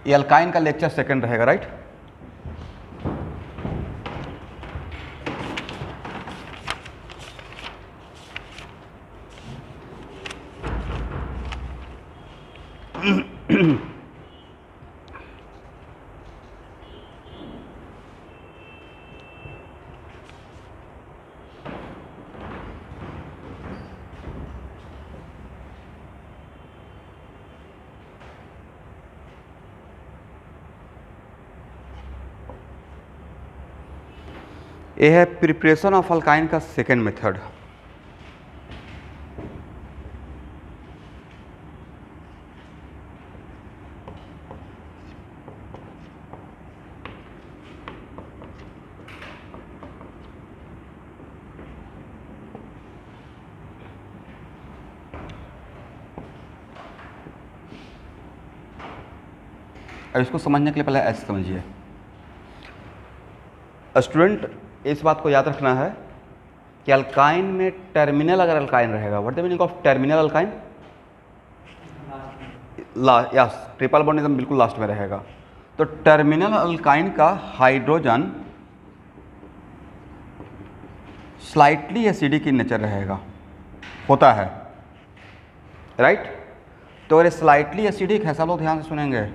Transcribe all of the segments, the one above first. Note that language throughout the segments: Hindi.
ये अल्काइन का लेक्चर सेकंड रहेगा, राइट। ये है प्रिपरेशन ऑफ अल्काइन का सेकेंड मेथड। अब इसको समझने के लिए पहले ऐसे समझिए। स्टूडेंट, इस बात को याद रखना है कि अल्काइन में टर्मिनल अगर अल्काइन रहेगा, what the meaning of terminal alkyne? Yes, triple bond एकदम बिल्कुल लास्ट में रहेगा। तो टर्मिनल अल्काइन का hydrogen slightly acidic in nature रहेगा, होता है, राइट। तो अगर स्लाइटली एसिडिक है, सब लोग ध्यान से सुनेंगे,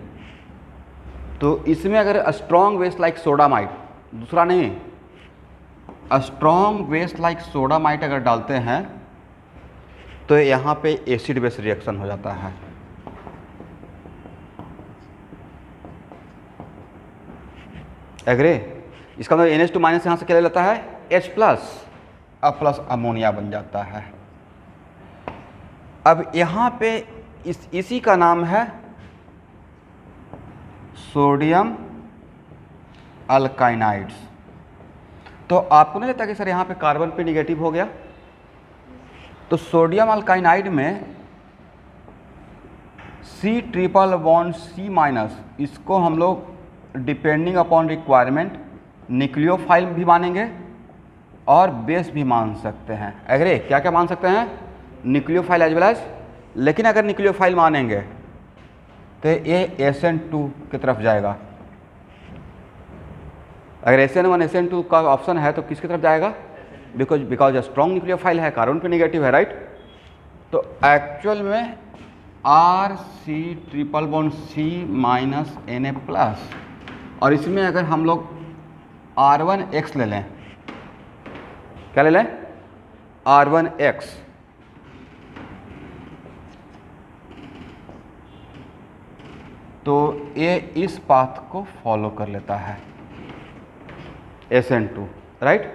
तो इसमें अगर स्ट्रॉन्ग बेस लाइक सोडामाइट, दूसरा नहीं, स्ट्रॉन्ग बेस लाइक सोडामाइट अगर डालते हैं तो यहाँ पे एसिड बेस रिएक्शन हो जाता है। एग्री? इसका मतलब NH2 माइनस यहाँ से क्या ले लेता है? H प्लस, अब प्लस अमोनिया बन जाता है। अब यहाँ पे इसी का नाम है सोडियम अल्काइनाइड्स। तो आपको नहीं लगता कि सर यहाँ पे कार्बन पे निगेटिव हो गया? तो सोडियम अल्काइनाइड में C triple bond C minus, इसको हम लोग डिपेंडिंग अपॉन रिक्वायरमेंट न्यूक्लियोफाइल भी मानेंगे और बेस भी मान सकते हैं। एग्री? क्या क्या मान सकते हैं? Nucleophile as well as. लेकिन अगर न्यूक्लियोफाइल मानेंगे तो ये SN2 की तरफ जाएगा। अगर SN1 SN2 का ऑप्शन है तो किसकी तरफ जाएगा? बिकॉज स्ट्रॉन्ग न्यूक्लियोफाइल है, कार्बन पे निगेटिव है, राइट। तो एक्चुअल में RC triple bond C minus Na plus, और इसमें अगर हम लोग R1X ले लें, क्या ले लें? R1X, तो ये इस पाथ को फॉलो कर लेता है, SN2, राइट।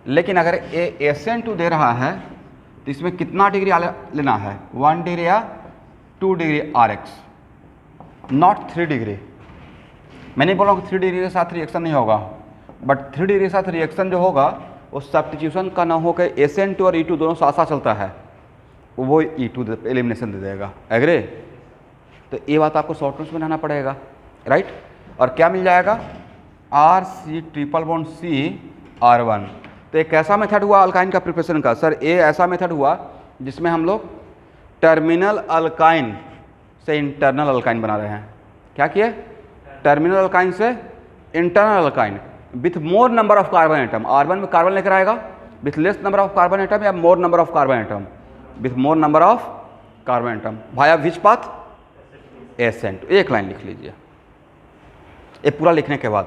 लेकिन अगर ये SN2 दे रहा है तो इसमें कितना डिग्री लेना है? 1 डिग्री या 2 डिग्री RX, नॉट 3 डिग्री। मैं नहीं बोल रहा हूँ कि 3 डिग्री के साथ रिएक्शन नहीं होगा, बट 3 डिग्री के साथ रिएक्शन जो होगा वो सब्स्टिट्यूशन का ना होकर SN2 और E2 दोनों साथ साथ चलता है, वो E2 एलिमिनेशन दे देगा। एग्री? तो ये बात आपको शॉर्ट नोट्स में बनाना पड़ेगा, राइट। और क्या मिल जाएगा? RC triple bond C R1। तो एक ऐसा मेथड हुआ अल्काइन का प्रिपरेशन का। सर ये ऐसा मेथड हुआ जिसमें हम लोग टर्मिनल अल्काइन से इंटरनल अल्काइन बना रहे हैं। क्या किए? टर्मिनल अल्काइन से internal alkyne with more number of carbon atom. R1 में कार्बन लेकर आएगा, with less number of carbon atom या more number of carbon atom? With more number of carbon atom. Via which path? SN2। एक लाइन लिख लीजिए ये पूरा लिखने के बाद।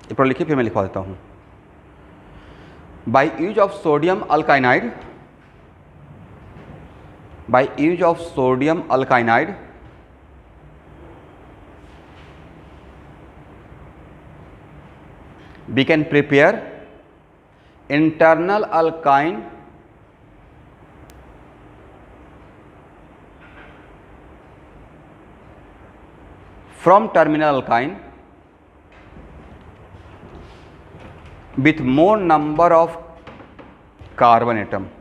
ये पूरा लिखिए, फिर मैं लिखवा देता हूँ। By use of sodium alkynide, by use of sodium alkynide we can prepare internal alkyne from terminal alkyne with more number of carbon atom.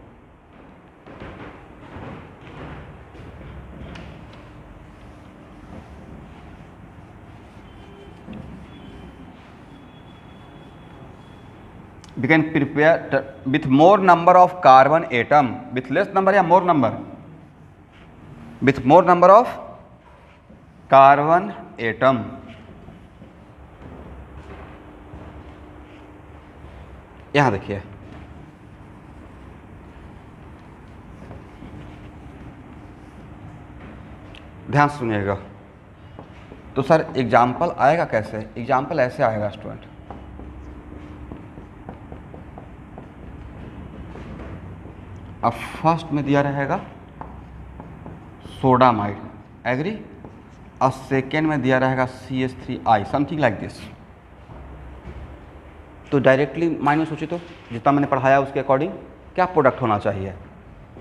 we can prepare with more number of carbon atom, with less number या more number, with more number of carbon atom. यहां देखिए, ध्यान सुनिएगा। तो सर एग्जाम्पल आएगा कैसे? एग्जाम्पल ऐसे आएगा स्टूडेंट, अब फर्स्ट में दिया रहेगा सोडामाइड, एग्री, और सेकेंड में दिया रहेगा CH3I, समथिंग लाइक दिस। तो डायरेक्टली माइंड में सोचिए तो जितना मैंने पढ़ाया उसके अकॉर्डिंग क्या प्रोडक्ट होना चाहिए?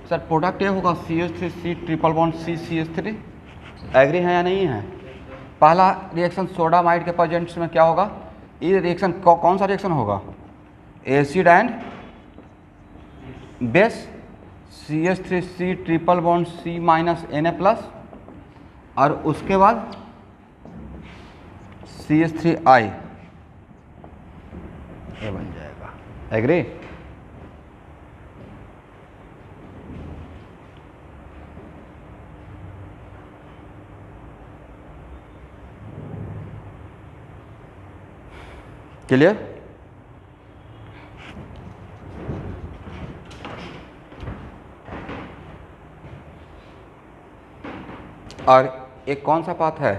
सर प्रोडक्ट ये होगा CH3C triple bond CCH3, agree है या नहीं है? पहला रिएक्शन सोडामाइड के प्रेजेंस में क्या होगा? ये रिएक्शन कौन सा रिएक्शन होगा? Acid and base, CH3C triple bond C minus Na+, और उसके बाद CH3I, ये बन जाएगा, एग्री? क्लियर? और एक कौन सा पाथ है?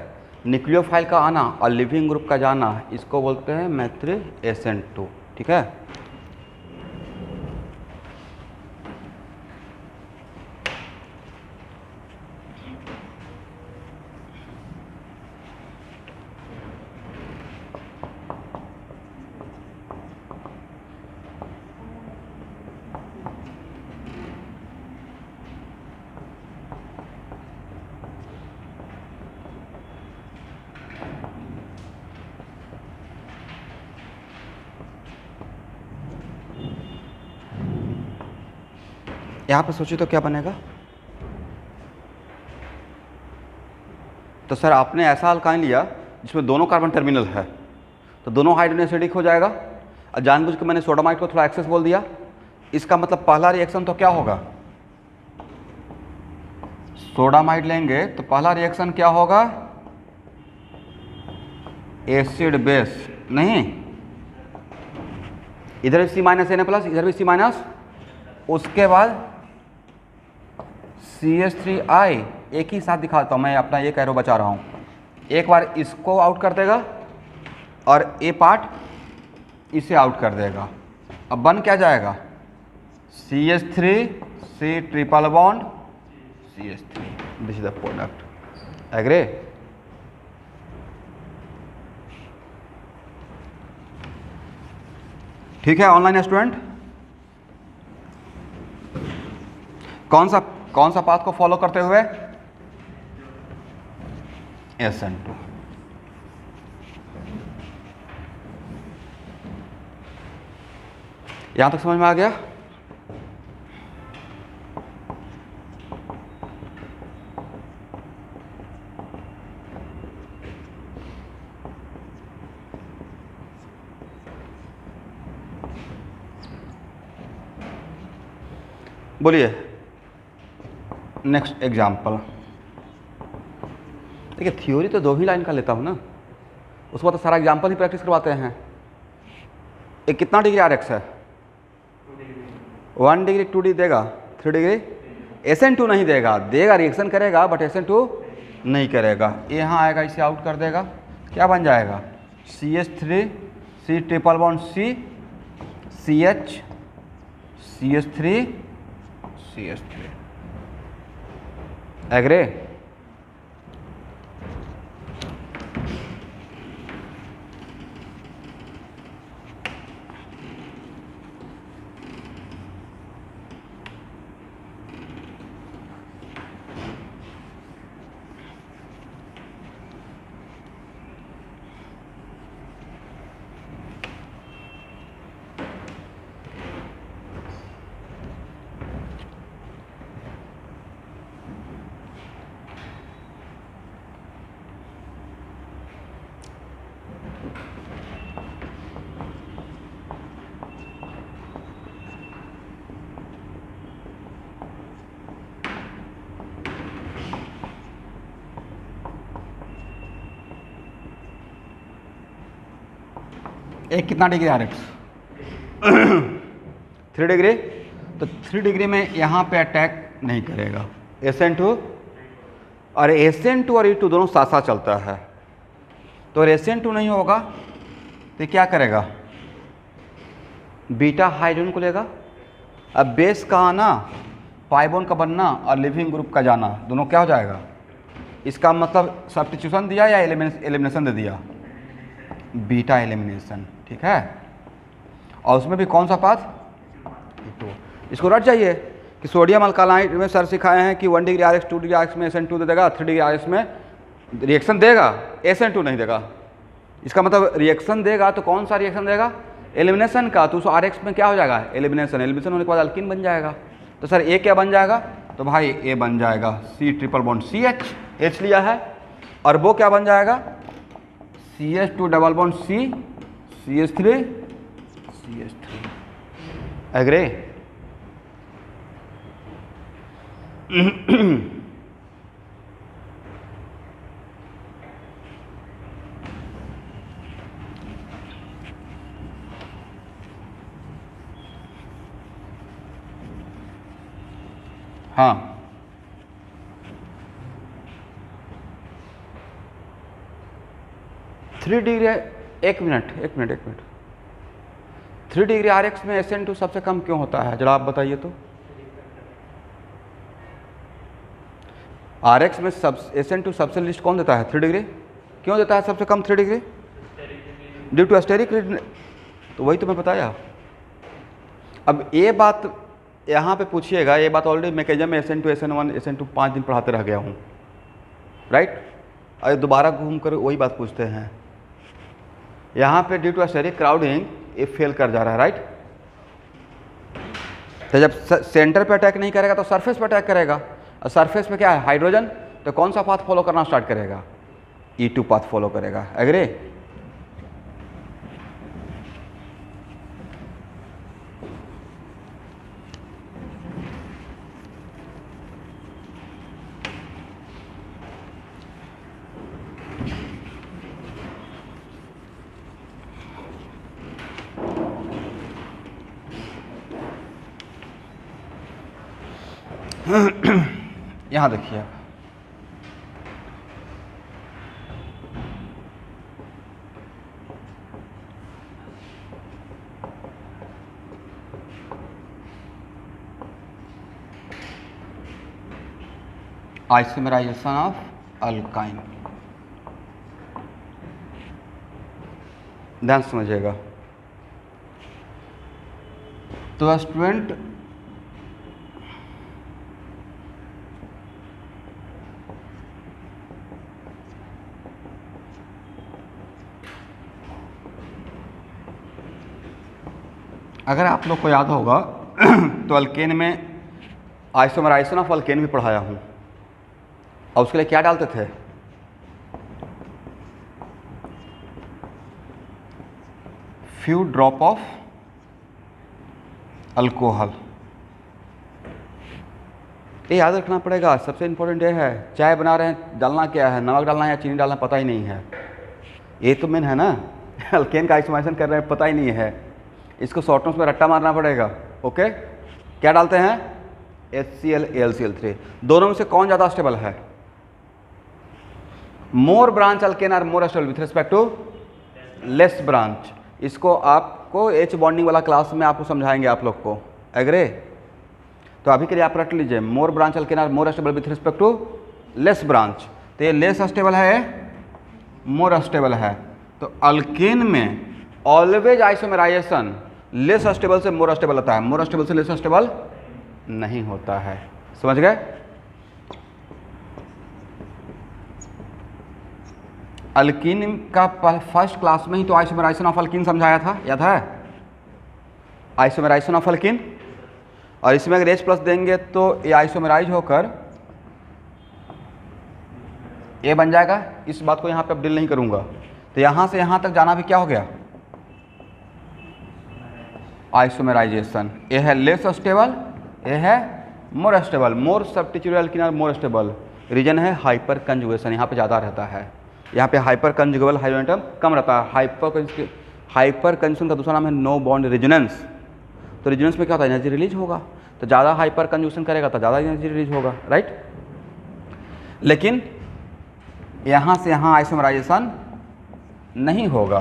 न्यूक्लियोफाइल का आना और लिविंग ग्रुप का जाना, इसको बोलते हैं मैत्री SN2, ठीक है? यहाँ पे सोचिए तो क्या बनेगा? तो सर आपने ऐसा अल्काइन लिया जिसमें दोनों कार्बन टर्मिनल है, तो दोनों हाइड्रोजन एसिडिक हो जाएगा, और जानबूझ के मैंने सोडामाइड को थोड़ा एक्सेस बोल दिया। इसका मतलब पहला रिएक्शन तो क्या होगा? सोडामाइड लेंगे तो पहला रिएक्शन क्या होगा? एसिड बेस, नहीं, इधर भी C माइनस Na+, इधर भी C माइनस, उसके बाद CH3I, एक ही साथ दिखाता हूँ मैं, अपना एक एरो बचा रहा हूँ। एक बार इसको आउट कर देगा और ए पार्ट इसे आउट कर देगा। अब बन क्या जाएगा? CH3C triple bond CH3, this is the product, agree? ठीक है ऑनलाइन स्टूडेंट? कौन सा पाथ को फॉलो करते हुए? SN2। यहां तक समझ में आ गया? बोलिए नेक्स्ट एग्जाम्पल। देखिए थ्योरी तो 2 ही लाइन का लेता हूँ ना, उसके बाद तो सारा एग्जाम्पल ही प्रैक्टिस करवाते हैं। एक कितना डिग्री RX है? 1 डिग्री, 2 डिग्री देगा, 3 डिग्री। SN2 नहीं देगा, देगा रिएक्शन करेगा बट SN2 नहीं करेगा। यहाँ आएगा, इसे आउट कर देगा, क्या बन जाएगा? CH3C triple bond C, CH, CH3, CH3, agree? एक कितना डिग्री आर एक्स 3 डिग्री। तो 3 डिग्री में यहाँ पे अटैक नहीं करेगा SN2, और SN2 और E2 दोनों साथ साथ चलता है, तो SN2 नहीं होगा तो क्या करेगा, बीटा हाइड्रोजन को लेगा। अब बेस का आना, पाइबोन का बनना और लिविंग ग्रुप का जाना, दोनों क्या हो जाएगा, इसका मतलब सब्स्टिट्यूशन दिया या एलिमिनेशन दे दिया, बीटा एलिमिनेशन, ठीक है। और उसमें भी कौन सा पाथ, E2। इसको रट जाइए कि सोडियम अल्कालाइड में सर सिखाए हैं कि 1 degree R X 2 degree R X में SN2 दे देगा, 3 डिग्री आर एक्स में रिएक्शन देगा, SN2 नहीं देगा। इसका मतलब रिएक्शन देगा तो कौन सा रिएक्शन देगा, एलिमिनेशन का, तो उस आर एक्स में क्या हो जाएगा, एलिमिनेशन। एलिमिनेशन होने के बाद अल्किन बन जाएगा। तो सर ए क्या बन जाएगा, तो भाई ए बन जाएगा C triple bond CH, H लिया है, और वो क्या बन जाएगा CH2 double bond C CH3 CH3। Agree. हाँ, थ्री डिग्री, एक मिनट 3 डिग्री आर एक्स में SN2 सबसे कम क्यों होता है, जरा आप बताइए तो। आर एक्स में SN2 सबसे लिस्ट कौन देता है, 3 डिग्री, क्यों देता है सबसे कम 3 डिग्री, ड्यू टू स्टेरिक, तो वही तो मैं बताया। अब ये बात यहाँ पे पूछिएगा, ये बात ऑलरेडी मैकेनिज्म में SN2 SN1 SN2 5 दिन पढ़ाते रह गया हूँ, राइट। और दोबारा घूम कर वही बात पूछते हैं। यहाँ पे ड्यू टू स्टेरिक क्राउडिंग ये फेल कर जा रहा है, राइट। तो जब सेंटर पे अटैक नहीं करेगा तो सरफेस पे अटैक करेगा, और सरफेस में क्या है, हाइड्रोजन, तो कौन सा पाथ फॉलो करना स्टार्ट करेगा, E2 पाथ फॉलो करेगा। एग्री। यहाँ देखिए, आइसोमेराइजेशन ऑफ अल्काइन, ध्यान समझिएगा। तो स्टूडेंट अगर आप लोग को याद होगा तो अल्केन में आइसोमेराइजेशन ऑफ अल्केन भी पढ़ाया हूँ, और उसके लिए क्या डालते थे, फ्यू ड्रॉप ऑफ अल्कोहल। ये याद रखना पड़ेगा, सबसे इंपॉर्टेंट ये है, चाय बना रहे हैं डालना क्या है, नमक डालना है या चीनी डालना पता ही नहीं है, ये तो मेन है ना। अल्केन का आइसोमेराइजेशन कर रहे हैं पता ही नहीं है, इसको शॉर्ट नोट्स में रट्टा मारना पड़ेगा। ओके, क्या डालते हैं, HCl AlCl3, दोनों में से कौन ज़्यादा स्टेबल है, more branch alkane are more stable with respect to less branch. इसको आपको H बॉन्डिंग वाला क्लास में आपको समझाएंगे आप लोग को। एग्रे। तो अभी के लिए आप रट लीजिए, more branch alkane are more stable with respect to less branch. तो ये लेस स्टेबल है, मोर स्टेबल है। तो अल्केन में ऑलवेज आइसोमेराइजेशन लेस स्टेबल से मोर स्टेबल होता है, मोर स्टेबल से लेस स्टेबल नहीं होता है। समझ गए। अल्कीन का फर्स्ट क्लास में ही तो आइसोमेराइजेशन ऑफ अल्कीन समझाया था, याद है, आइसोमेराइजेशन ऑफ अल्कीन। और इसमें अगर H प्लस देंगे तो ये आइसोमेराइज होकर ये बन जाएगा। इस बात को यहाँ पे अब डील नहीं करूँगा। तो यहाँ से यहाँ तक जाना भी क्या हो गया, आइसोमेराइजेशन। ये है लेस स्टेबल, ये है more stable. More substituted alkene are more stable, reason है हाइपर कंजुगेशन, यहाँ पे ज़्यादा रहता है। यहाँ पे हाइपर कंजुगेबल हाइड्रोजन एटम कम रहता है, हाइपर हाइपर कंजूशन का दूसरा नाम है नो बॉन्ड रेजोनेंस। तो रेजोनेंस में क्या होता है, एनर्जी रिलीज होगा, तो ज़्यादा हाइपर कंजूशन करेगा तो ज़्यादा एनर्जी रिलीज होगा, राइट। लेकिन यहाँ से यहाँ आइसोमराइजेशन नहीं होगा।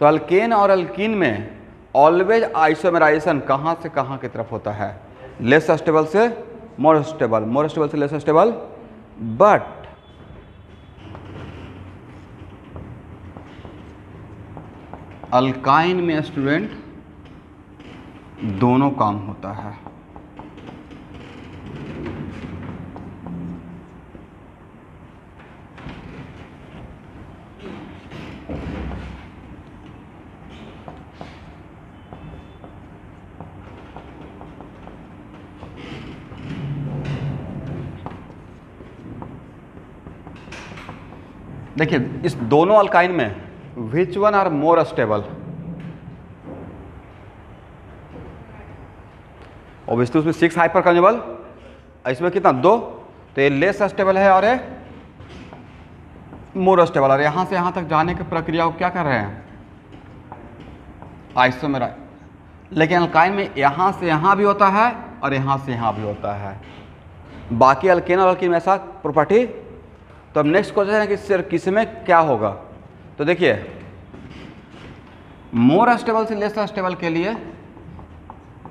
तो अल्केन और अल्कीन में ऑलवेज आइसोमराइजेशन कहाँ से कहाँ की तरफ होता है, लेस स्टेबल से मोर स्टेबल, मोर स्टेबल से लेस स्टेबल। बट अल्काइन में स्टूडेंट दोनों काम होता है। देखिए इस दोनों अल्काइन में which one are more stable, obviously उसमें 6 हाइपर कंजुगल, इसमें कितना 2, तो ये लेस स्टेबल है और ये मोर स्टेबल। और यहाँ से यहाँ तक जाने की प्रक्रिया को क्या कर रहे हैं, आइसोमेराइज। लेकिन अल्काइन में यहाँ से यहाँ भी होता है और यहाँ से यहाँ भी होता है, बाकी अल्केन और अल्कीन में ऐसा प्रॉपर्टी। तो अब नेक्स्ट क्वेश्चन है कि सर किस में क्या होगा। तो देखिए मोर स्टेबल से लेस स्टेबल के लिए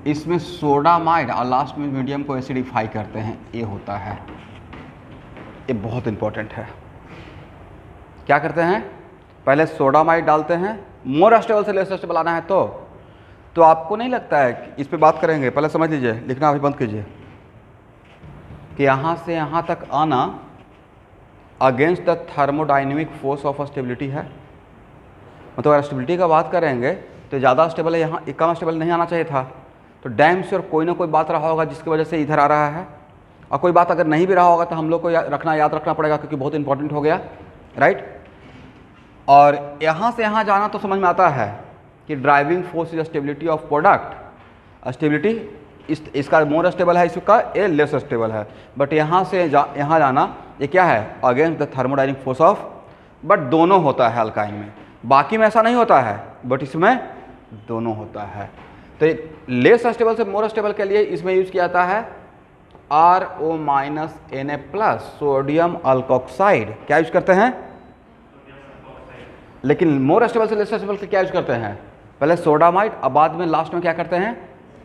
इसमें सोडामाइड और लास्ट में मीडियम को एसिडिफाई करते हैं, ये होता है, ये बहुत इंपॉर्टेंट है। क्या करते हैं, पहले सोडामाइड डालते हैं, मोर स्टेबल से लेस स्टेबल आना है। तो आपको नहीं लगता है कि इस पे बात करेंगे, पहले समझ लीजिए, लिखना अभी बंद कीजिए, कि यहाँ से यहाँ तक आना against the thermodynamic force of stability है। मतलब अगर स्टेबिलिटी का बात करेंगे तो ज़्यादा स्टेबल है, यहाँ कम स्टेबल नहीं आना चाहिए था। तो डैम श्योर कोई ना कोई बात रहा होगा जिसकी वजह से इधर आ रहा है, और कोई बात अगर नहीं भी रहा होगा तो हम लोग को याद रखना पड़ेगा, क्योंकि बहुत इंपॉर्टेंट हो गया, राइट। और यहाँ से यहाँ जाना तो समझ में आता है कि driving force is stability of product. Stability इसका मोर स्टेबल है, इसका ये लेस स्टेबल है। बट यहाँ से यहाँ जाना ये क्या है, against the thermodynamic force of. But दोनों होता है अल्काइन में, बाकी में ऐसा नहीं होता है, बट इसमें दोनों होता है। तो लेस स्टेबल से मोर स्टेबल के लिए इसमें यूज किया जाता है RO-Na+ सोडियम अल्कोक्साइड। क्या यूज करते हैं, लेकिन मोर स्टेबल से लेस स्टेबल के क्या यूज करते हैं, पहले सोडामाइड और बाद में लास्ट में क्या करते हैं,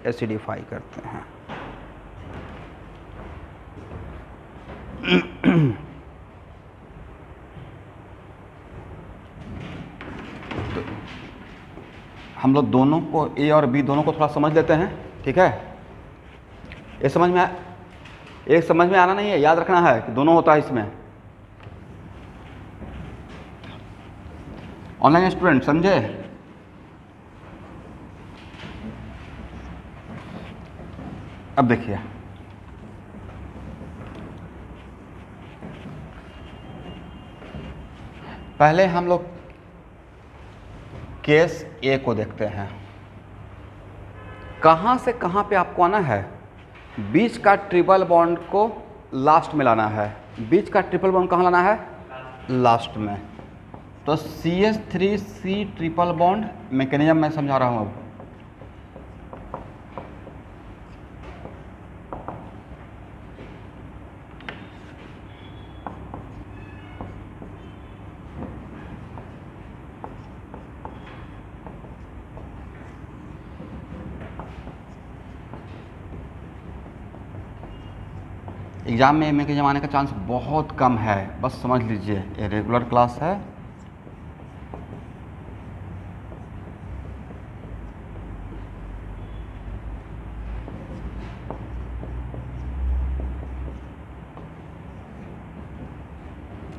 एसिडिफाई करते हैं। तो हम लोग दोनों को, ए और बी दोनों को थोड़ा समझ लेते हैं, ठीक है। ये समझ में आना नहीं है, याद रखना है कि दोनों होता है इसमें। ऑनलाइन स्टूडेंट समझे। अब देखिए पहले हम लोग केस ए को देखते हैं। कहाँ से कहाँ पे आपको आना है, बीच का ट्रिपल बॉन्ड को लास्ट में लाना है। बीच का ट्रिपल बॉन्ड कहाँ लाना है, लास्ट में। तो CH3C ट्रिपल बॉन्ड मैकेनिज्म मैं समझा रहा हूँ। अब एग्ज़ाम में मैकेनिज्म आने का चांस बहुत कम है, बस समझ लीजिए ये रेगुलर क्लास है।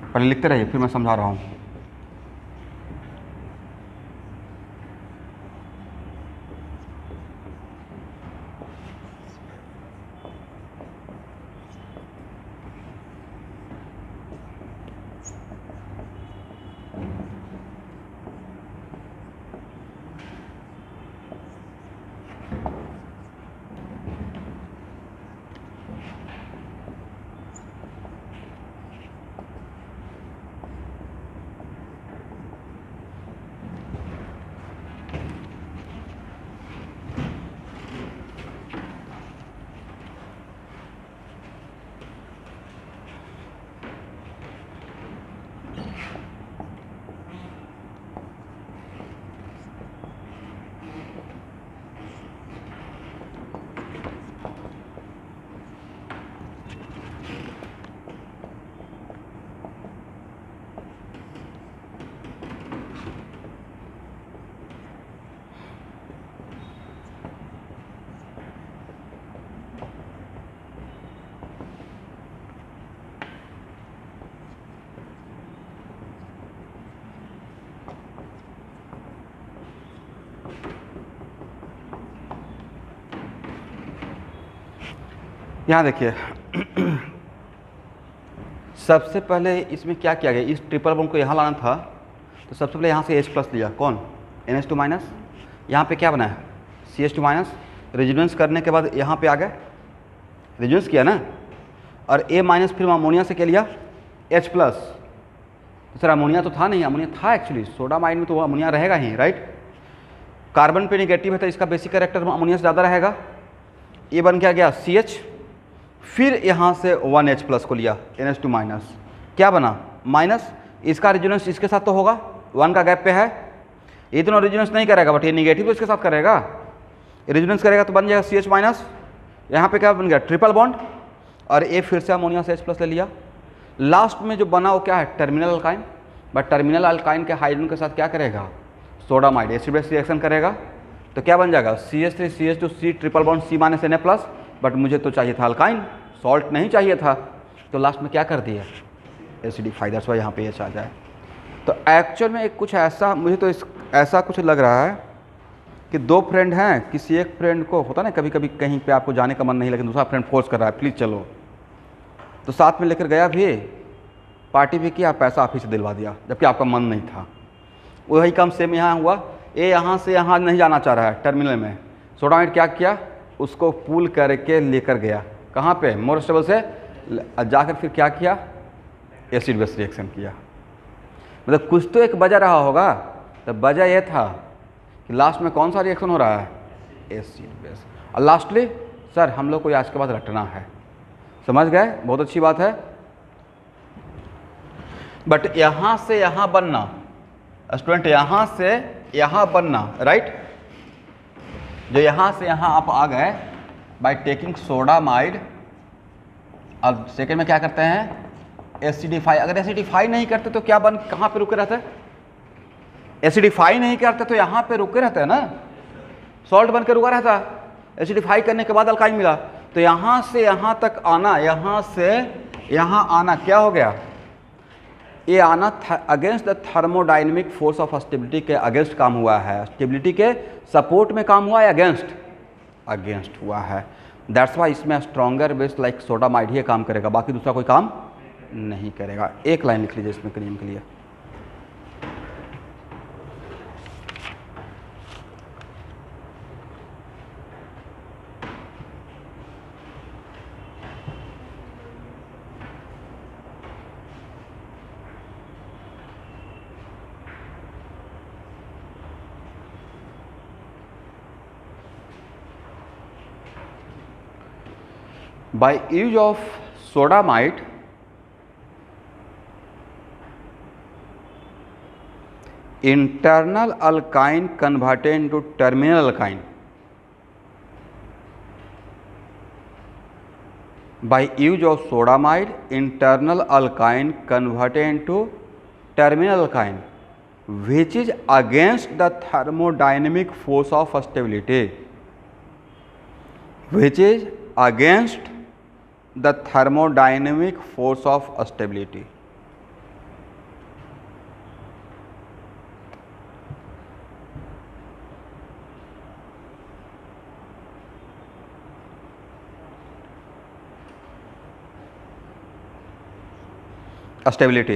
पहले लिखते रहिए, फिर मैं समझा रहा हूँ। यहाँ देखिए सबसे पहले इसमें क्या किया गया, इस ट्रिपल बॉन्ड को यहाँ लाना था तो सबसे पहले यहाँ से H+ लिया, कौन NH2 माइनस, यहाँ पे क्या बना है CH2 माइनस, रेजिडेंस करने के बाद यहाँ पे आ गए, रेजिडेंस किया ना, और A माइनस फिर अमोनिया से क्या लिया H+। तो सर अमोनिया तो था नहीं, अमोनिया था एक्चुअली, सोडामाइड में तो वो अमोनिया रहेगा ही, राइट। कार्बन पे नेगेटिव है तो इसका बेसिक कैरेक्टर अमोनिया से ज़्यादा रहेगा। ये बन क्या गया CH, फिर यहाँ से 1H+ को लिया NH2 माइनस, क्या बना माइनस, इसका रेजोनेंस इसके साथ तो होगा, 1 का गैप पे है, ये दोनों रेजोनेंस नहीं करेगा बट ये निगेटिव तो इसके साथ करेगा, रेजोनेंस करेगा तो बन जाएगा CH माइनस, यहाँ पे क्या बन गया ट्रिपल बॉन्ड, और ये फिर से अमोनिया से H+ ले लिया। लास्ट में जो बना वो क्या है terminal alkyne, but terminal alkyne के हाइड्रोजन के साथ क्या करेगा सोडामाइड एसिड बेस रिएक्शन करेगा, तो क्या बन जाएगा CH3 CH2 C triple bond C minus Na+, but मुझे तो चाहिए था अल्काइन, सॉल्ट नहीं चाहिए था, तो लास्ट में क्या कर दिया एसिडिफाई, दैट्स व्हाई यहाँ पे H आ जाए। तो एक्चुअल में एक कुछ ऐसा मुझे तो ऐसा कुछ लग रहा है कि दो फ्रेंड हैं, किसी एक फ्रेंड को होता ना कभी कभी कहीं पे आपको जाने का मन नहीं लेकिन दूसरा फ्रेंड फोर्स कर रहा है प्लीज़ चलो, तो साथ में लेकर गया भी, पार्टी भी किया, पैसा आप ही से दिलवा दिया जबकि आपका मन नहीं था। वही काम सेम यहाँ हुआ, ये यहाँ से यहाँ नहीं जाना चाह रहा है टर्मिनल में, सोडामाइड क्या किया उसको पुल करके लेकर गया कहाँ पे मोर स्टेबल से, जाकर फिर क्या किया एसिड बेस रिएक्शन किया। मतलब कुछ तो एक वजह रहा होगा, तो वजह यह था कि लास्ट में कौन सा रिएक्शन हो रहा है एसिड बेस, और लास्टली सर हम लोग को आज के बाद रटना है, समझ गए, बहुत अच्छी बात है। बट यहाँ से यहाँ बनना स्टूडेंट, यहाँ से यहाँ बनना, राइट, जो यहाँ से यहाँ आप आ गए बाय टेकिंग सोडामाइड, अब सेकेंड में क्या करते हैं एसिडिफाई, अगर एसिडिफाई नहीं करते तो क्या बन कहाँ पे रुके रहते, एसिडिफाई नहीं करते तो यहाँ पे रुके रहते हैं ना, सॉल्ट बनकर रुका रहता, एसिडिफाई करने के बाद अल्काइन मिला, तो यहाँ से यहाँ तक आना, यहाँ से यहाँ आना क्या हो गया, ये आना against the thermodynamic force of stability के अगेंस्ट काम हुआ है, स्टेबिलिटी के सपोर्ट में काम हुआ है, अगेंस्ट अगेंस्ट हुआ है, दैट्स वाई इसमें स्ट्रॉन्गर बेस लाइक सोडामाइड ही काम करेगा, बाकी दूसरा कोई काम नहीं करेगा। एक लाइन लिख लीजिए इसमें क्रियम के लिए, by use of sodamide internal alkyne converted into terminal alkyne, by use of sodamide internal alkyne converted into terminal alkyne which is against the thermodynamic force of stability, which is against the thermodynamic force of stability। Stability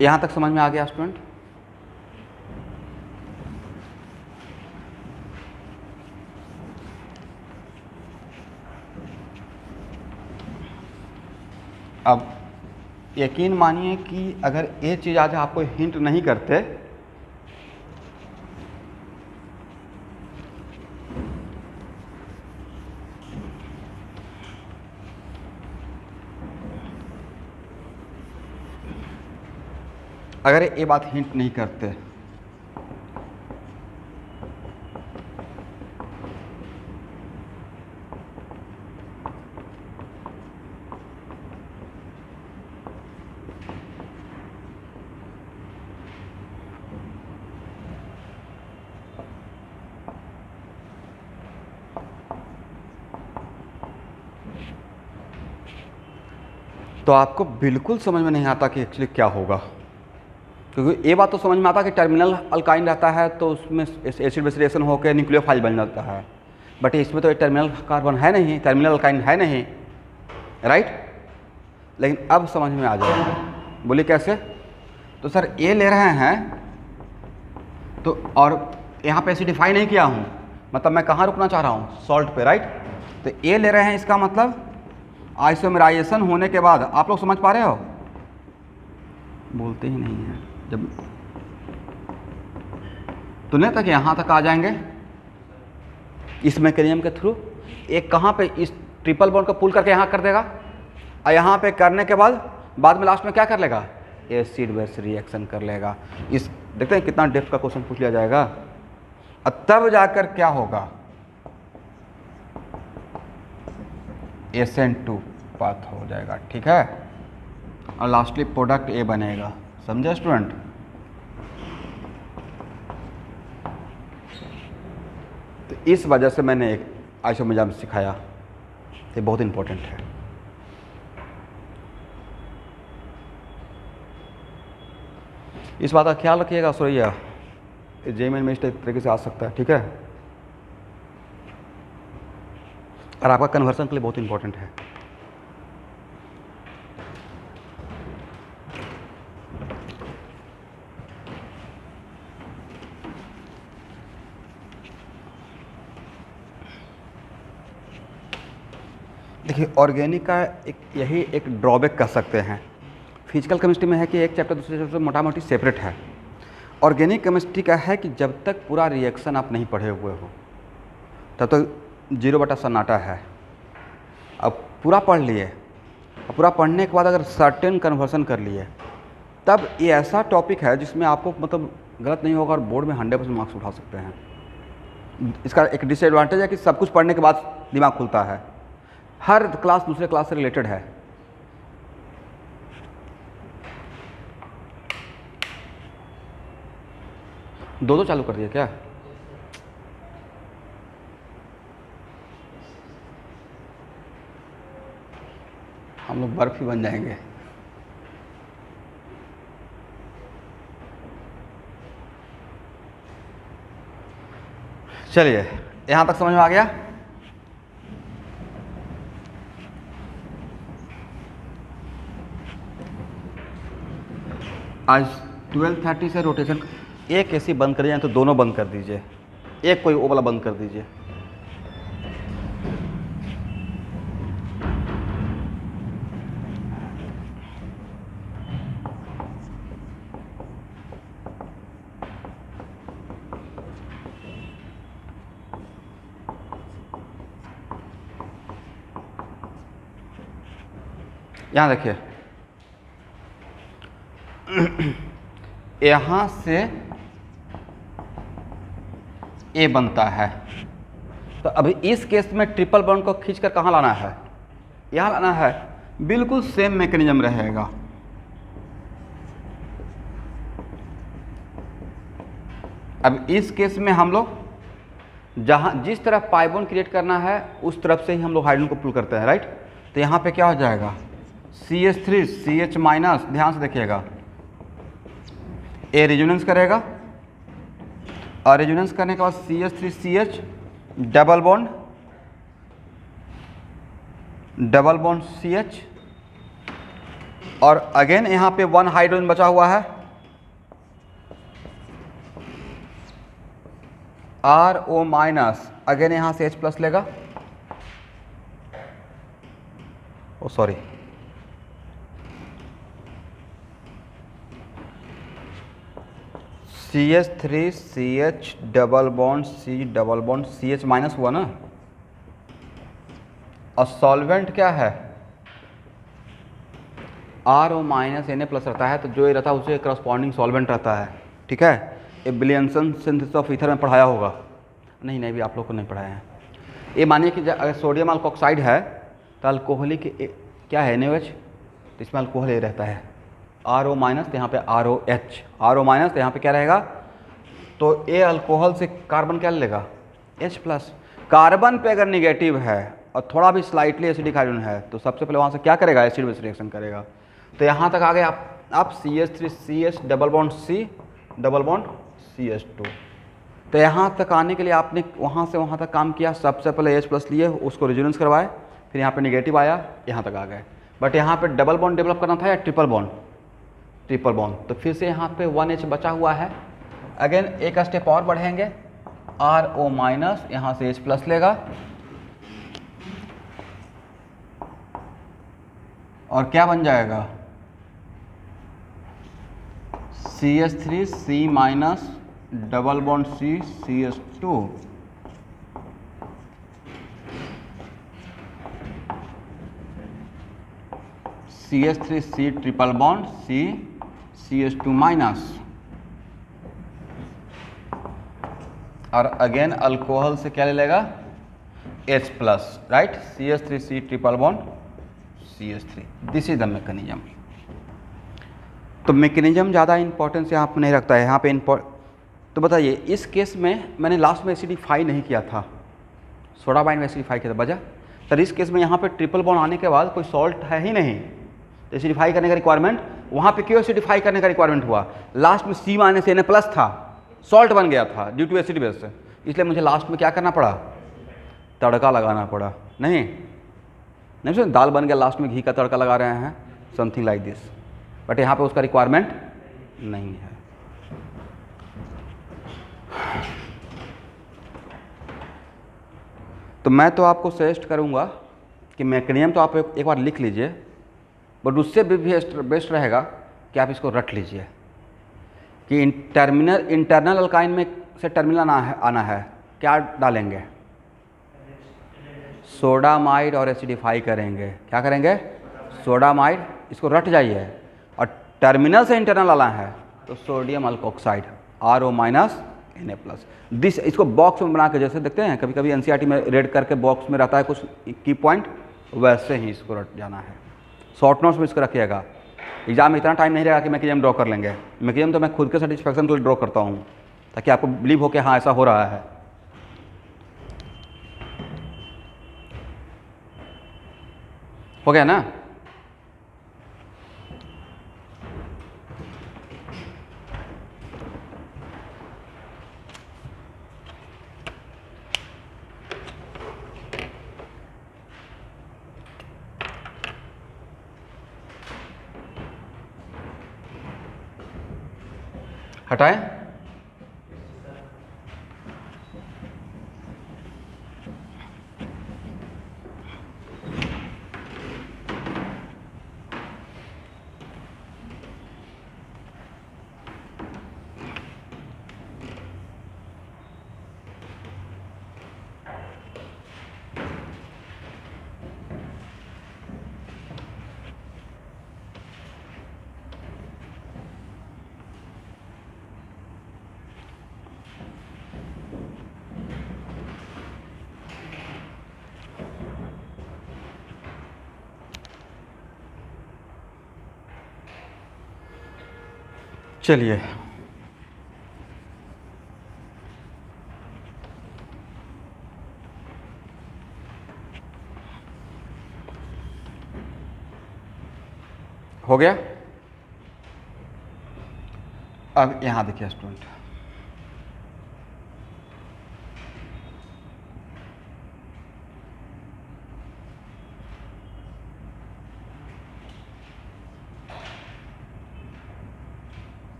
यहां तक समझ में आ गया स्टूडेंट? अब यकीन मानिए कि अगर ये चीज़ आज आपको हिंट नहीं करते अगर ये बात हिंट नहीं करते तो आपको बिल्कुल समझ में नहीं आता कि एक्चुअली क्या होगा। क्योंकि ये बात तो समझ में आता है कि टर्मिनल अल्काइन रहता है तो उसमें एसिड बेस रिएक्शन होकर न्यूक्लियोफाइल बन जाता है, बट इसमें तो टर्मिनल कार्बन है नहीं, टर्मिनल अल्काइन है नहीं, राइट। लेकिन अब समझ में आ जाएगा, बोलिए कैसे। तो सर ये ले रहे हैं तो, और यहाँ पे एसिडिफाई नहीं किया हूँ, मतलब मैं कहाँ रुकना चाह रहा हूँ, सॉल्ट पे, राइट। तो ये ले रहे हैं, इसका मतलब आइसोमराइजेशन होने के बाद, आप लोग समझ पा रहे हो, बोलते ही नहीं है जब तो नहीं तक यहाँ तक आ जाएंगे इस मैकेनिज्म के थ्रू। एक कहाँ पे इस ट्रिपल बॉन्ड को पुल करके यहाँ कर देगा, और यहाँ पे करने के बाद में लास्ट में क्या कर लेगा, एसिड बेस रिएक्शन कर लेगा। इस देखते हैं कितना डेप्थ का क्वेश्चन पूछ लिया जाएगा, और तब जाकर क्या होगा, SN2 पाथ हो जाएगा, ठीक है, और लास्टली प्रोडक्ट ए बनेगा। समझे स्टूडेंट। तो इस वजह से मैंने एक आइसोमेरिज्म सिखाया, ये बहुत इंपॉर्टेंट है। इस बात का ख्याल रखिएगा सुरैया, जेईई में इस तरीके से आ सकता है, ठीक है, और आपका कन्वर्सन के लिए बहुत इंपॉर्टेंट है। देखिए ऑर्गेनिक का यही एक ड्रॉबैक कह सकते हैं। फिजिकल केमिस्ट्री में है कि एक चैप्टर दूसरे चैप्टर से मोटा मोटी सेपरेट है। ऑर्गेनिक केमिस्ट्री का है कि जब तक पूरा रिएक्शन आप नहीं पढ़े हुए हो तब तक 0 सन्नाटा है। अब पूरा पढ़ लिए, अब पूरा पढ़ने के बाद अगर सर्टेन कन्वर्सन कर लिए, तब ये ऐसा टॉपिक है जिसमें आपको मतलब गलत नहीं होगा और बोर्ड में 100% मार्क्स उठा सकते हैं। इसका एक डिसएडवांटेज है कि सब कुछ पढ़ने के बाद दिमाग खुलता है, हर क्लास दूसरे क्लास से रिलेटेड है। दो चालू कर दिए क्या? हम लोग बर्फ ही बन जाएंगे। चलिए यहाँ तक समझ में आ गया। आज 12:30 से रोटेशन, एक एसी बंद कर जाए तो दोनों बंद कर दीजिए, एक कोई वो वाला बंद कर दीजिए। यहाँ देखिए, यहाँ से ए बनता है, तो अभी इस केस में ट्रिपल बॉन्ड को खींचकर कहाँ लाना है? यहाँ लाना है। बिल्कुल सेम मैकेनिज्म रहेगा। अब इस केस में हम लोग जहाँ जिस तरफ पाई बॉन्ड क्रिएट करना है उस तरफ से ही हम लोग हाइड्रोजन को पुल करते हैं, राइट। तो यहाँ पे क्या हो जाएगा, CH3 CH माइनस, ध्यान से देखिएगा, ए रेजोनेंस करेगा और रेजोनेंस करने के बाद CH3 CH double bond CH, और अगेन यहाँ पे 1 हाइड्रोजन बचा हुआ है, RO माइनस, अगेन यहाँ से H प्लस लेगा, oh sorry, CH3 CH double bond CH minus हुआ ना। और सॉल्वेंट क्या है, RO माइनस Na प्लस रहता है, तो जो ये रहता है उसे करस्पॉन्डिंग सॉल्वेंट रहता है, ठीक है। ये विलियमसन सिंथेसिस ऑफ ईथर में पढ़ाया होगा, नहीं भी आप लोग को नहीं पढ़ाया है। ये मानिए कि अगर सोडियम अल्कोक्साइड है तो अल्कोहलिक क्या है NaOH, तो इसमें अल्कोहल ए रहता है, RO माइनस, तो यहाँ पे ROH, RO माइनस, तो यहाँ पे क्या रहेगा, तो ए अल्कोहल से कार्बन क्या लेगा, H प्लस। कार्बन पे अगर निगेटिव है और थोड़ा भी स्लाइटली एसिडिक हाइड्रोजन है तो सबसे पहले वहाँ से क्या करेगा, एसिड बेस रिएक्शन करेगा। तो यहाँ तक आ गए आप, अब CH3CH double bond C double bond CH2। तो यहाँ तक आने के लिए आपने वहाँ से वहाँ तक काम किया। सबसे पहले H+ लिए, उसको रेजोनेंस करवाए, फिर यहाँ पे नेगेटिव आया, यहाँ तक आ गए। बट यहाँ पे डबल बॉन्ड डेवलप करना था या ट्रिपल बॉन्ड? Triple bond. तो फिर से यहाँ पे 1H बचा हुआ है। अगेन एक स्टेप और बढ़ेंगे, RO- यहाँ से H+ लेगा और क्या बन जाएगा? CH3C- double bond C CH2 CH3C triple bond C CH2 minus, और अगेन अल्कोहल से क्या ले लेगा? H+, right? CH3C triple bond CH3। This is the mechanism. तो मैकेनिज्म ज़्यादा इंपॉर्टेंस यहाँ पर नहीं रखता है। यहाँ पे तो बताइए, इस केस में मैंने लास्ट में एसिडिफाई नहीं किया था, सोडा बाइंड में एसिडिफाई किया था, बजा। तो इस केस में यहाँ पे ट्रिपल बॉन्ड आने के बाद कोई सॉल्ट है ही नहीं, तो एसिडिफाई करने का रिक्वायरमेंट वहाँ पे क्यों एसिडिफाई करने का रिक्वायरमेंट हुआ? लास्ट में C- Na+ था, सॉल्ट बन गया था ड्यू टू एसिड बेस, इसलिए मुझे लास्ट में क्या करना पड़ा? तड़का लगाना पड़ा। नहीं सुन, दाल बन गया, लास्ट में घी का तड़का लगा रहे हैं, समथिंग लाइक दिस। बट यहाँ पे उसका रिक्वायरमेंट नहीं है। तो मैं तो आपको सजेस्ट करूँगा कि मैकेनिज्म तो आप एक बार लिख लीजिए, बट उससे भी बेस्ट रहेगा कि आप इसको रट लीजिए कि इंटरनल अल्काइन में से टर्मिनल आना है, क्या डालेंगे? सोडामाइड और एसिडिफाई करेंगे। क्या करेंगे? सोडामाइड, इसको रट जाइए। और टर्मिनल से इंटरनल आना है तो सोडियम अल्कोक्साइड RO- Na+। इसको बॉक्स में बना के, जैसे देखते हैं कभी कभी NCERT में रेड करके बॉक्स में रहता है कुछ की पॉइंट, वैसे ही इसको रट जाना है। शॉर्ट नोट्स में इसको रखिएगा। एग्जाम में इतना टाइम नहीं रहेगा कि मैकेनिज्म ड्रॉ कर लेंगे। मैकेनिज्म तो मैं खुद के सेटिस्फेक्शन के लिए ड्रॉ करता हूँ, ताकि आपको बिलीव हो कि हाँ ऐसा हो रहा है। हो गया ना? हटाएं? चलिए, हो गया। अब यहाँ देखिए स्टूडेंट,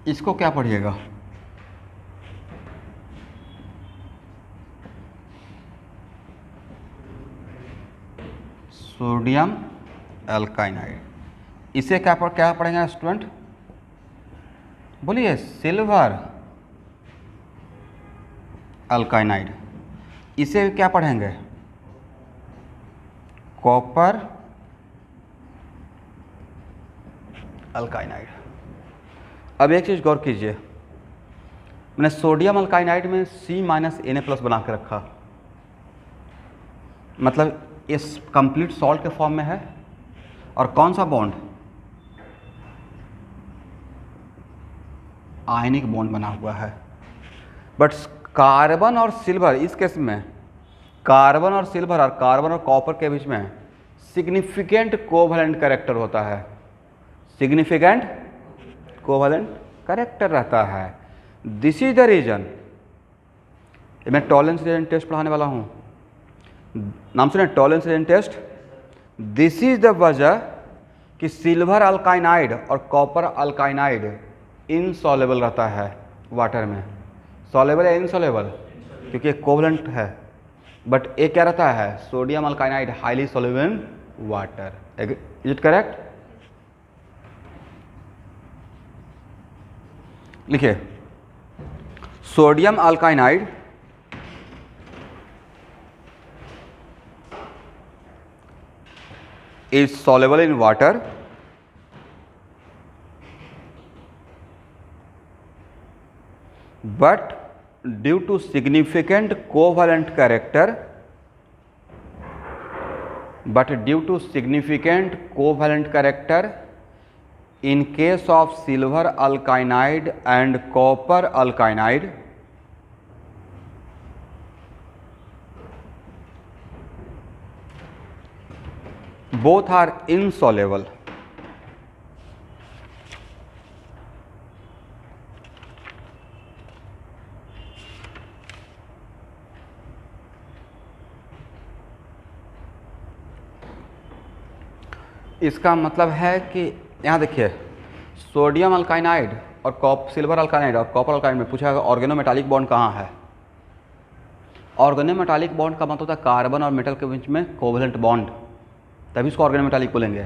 इसको क्या पढ़िएगा? सोडियम एल्काइनाइड। इसे क्या पढ़ेंगे स्टूडेंट? बोलिए। सिल्वर अल्काइनाइड। इसे क्या पढ़ेंगे? कॉपर अल्काइनाइड। अब एक चीज़ गौर कीजिए, मैंने सोडियम अल्काइनाइड में C- Na+ बना के रखा, मतलब इस कंप्लीट सॉल्ट के फॉर्म में है। और कौन सा बॉन्ड? आयनिक बॉन्ड बना हुआ है। बट कार्बन और सिल्वर, इस केस में कार्बन और सिल्वर और कार्बन और कॉपर के बीच में सिग्निफिकेंट कोवैलेंट कैरेक्टर होता है, सिग्निफिकेंट कोवैलेंट कैरेक्टर रहता है। दिस इज द रीजन, मैं टॉलरेंस रिएजेंट टेस्ट पढ़ाने वाला हूँ, नाम सुने Tollens reagent test. This is the वजह कि सिल्वर अल्काइनाइड और कॉपर अल्काइनाइड इनसॉल्युबल रहता है वाटर में। सॉल्युबल या इनसॉल्युबल, क्योंकि कोवैलेंट है। बट ये क्या रहता है, sodium alkynide highly soluble in water. Is it correct? लिखिए, sodium alkynide is soluble in water but due to significant covalent character in case of silver alkynide and copper alkynide both are insoluble. इसका मतलब है कि यहाँ देखिए, सोडियम अल्काइनाइड और सिल्वर अल्काइनाइड और कॉपर अल्काइनाइड में पूछा गया ऑर्गेनोमेटालिक बॉन्ड कहाँ है। ऑर्गेनोमेटालिक बॉन्ड का मतलब होता है कार्बन और मेटल के बीच में कोवैलेंट बॉन्ड, तभी इसको ऑर्गेनोमेटालिक बोलेंगे।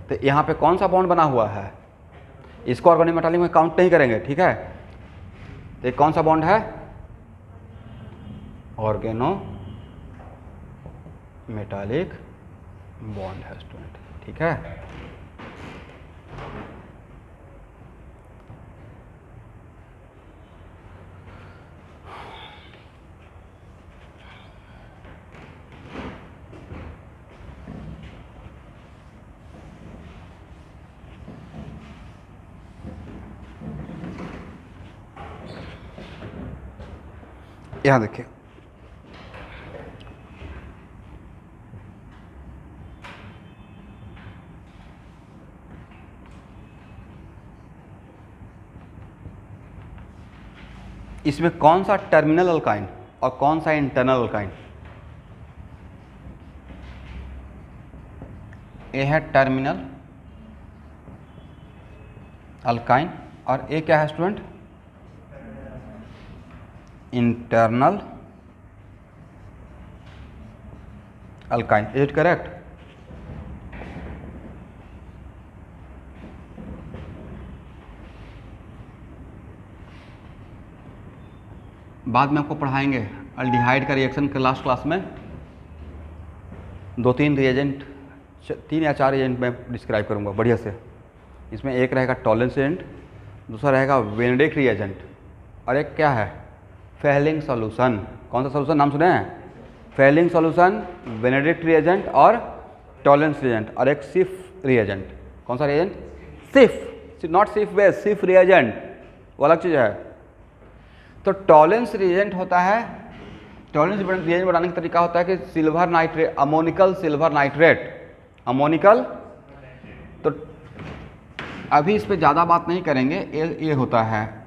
तो यहाँ पे कौन सा बॉन्ड बना हुआ है, इसको ऑर्गेनोमेटालिक में काउंट नहीं करेंगे, ठीक है। तो ये कौन सा बॉन्ड है, ऑर्गेनोमेटालिक बॉन्ड है स्टूडेंट, ठीक है। यहाँ देखिए, इसमें कौन सा टर्मिनल अल्काइन और कौन सा इंटरनल अल्काइन। ए है टर्मिनल अल्काइन और ए क्या है student, internal alkyne. Is it correct? बाद में आपको पढ़ाएंगे अल्डिहाइड का रिएक्शन के लास्ट क्लास में, 2-3 रिएजेंट, 3 या 4 रिएजेंट में डिस्क्राइब करूंगा बढ़िया से। इसमें एक रहेगा टॉलरेंस रिएजेंट, दूसरा रहेगा वेनेडिक्ट रिएजेंट और एक क्या है, फेहलिंग सॉल्यूशन। कौन सा सॉल्यूशन नाम सुने हैं, फेहलिंग सॉल्यूशन, वेनेडिक्ट रिएजेंट और टॉलरेंस रिएजेंट, और एक सिफ रिएजेंट। कौन सा रिएजेंट, सिफ, नॉट सिफ बेस, सिफ रिएजेंट वो अलग चीज़ है। तो टॉलरेंस रिएजेंट होता है, टॉलरेंस रिएजेंट बनाने का तरीका होता है कि silver nitrate, ammoniacal silver nitrate, ammoniacal. तो अभी इस पे ज़्यादा बात नहीं करेंगे। ये होता है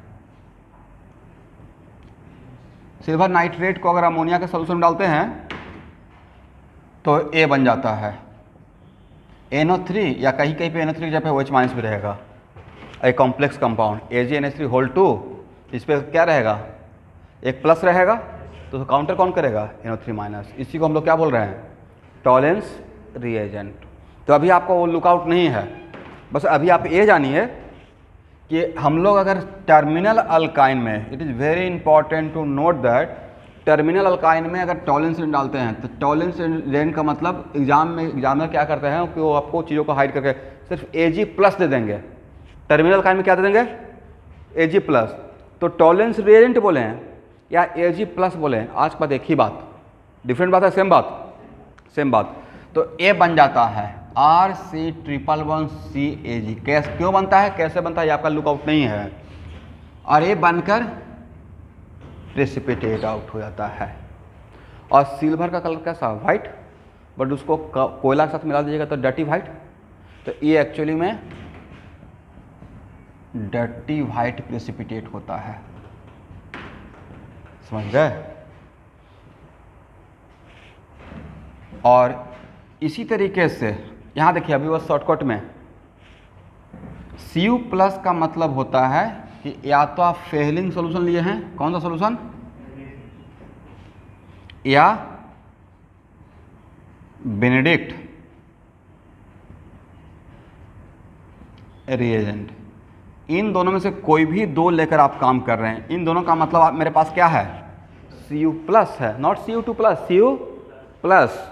सिल्वर नाइट्रेट को अगर अमोनिया के सोल्यूशन में डालते हैं तो ए बन जाता है NO3, या कहीं कहीं पे NO3 की जगह पे OH- भी रहेगा, एक कॉम्प्लेक्स कंपाउंड AgNH3 होल 2। इस पर क्या रहेगा, एक प्लस रहेगा, तो काउंटर कौन करेगा, NO3-। इसी को हम लोग क्या बोल रहे हैं, टॉलरेंस रिएजेंट। तो अभी आपको वो लुकआउट नहीं है, बस अभी आप ये जानिए कि हम लोग अगर टर्मिनल अल्काइन में, it is very important to note that terminal alkyne में अगर टॉलरेंस रिएजेंट डालते हैं तो टॉलरेंस रिएजेंट का मतलब एग्जाम में एग्जामिनर क्या करते हैं कि वो आपको चीज़ों को हाइड करके सिर्फ Ag+ दे देंगे। टर्मिनल अल्काइन में क्या दे देंगे, Ag+। तो टॉलरेंस रिएजेंट बोले हैं या Ag+ बोले हैं, आज के बाद एक ही बात, डिफरेंट बात है, सेम बात, सेम बात। तो ए बन जाता है RC111CAg। कैसे, क्यों बनता है, कैसे बनता है, ये आपका लुकआउट नहीं है। और ये बनकर प्रेसिपिटेट आउट हो जाता है। और सिल्वर का कलर कैसा, वाइट, बट उसको कोयला के साथ मिला दीजिएगा तो डर्टी वाइट। तो ये एक्चुअली में डर्टी वाइट प्रेसिपिटेट होता है, समझ गए। और इसी तरीके से यहाँ देखिए अभी वो शॉर्टकट में Cu प्लस का मतलब होता है कि या तो आप फेहलिंग सॉल्यूशन लिए हैं, कौन सा सॉल्यूशन, या बेनेडिक्ट रिएजेंट, इन दोनों में से कोई भी दो लेकर आप काम कर रहे हैं। इन दोनों का मतलब आप मेरे पास क्या है, Cu प्लस है, not Cu2 plus, Cu plus,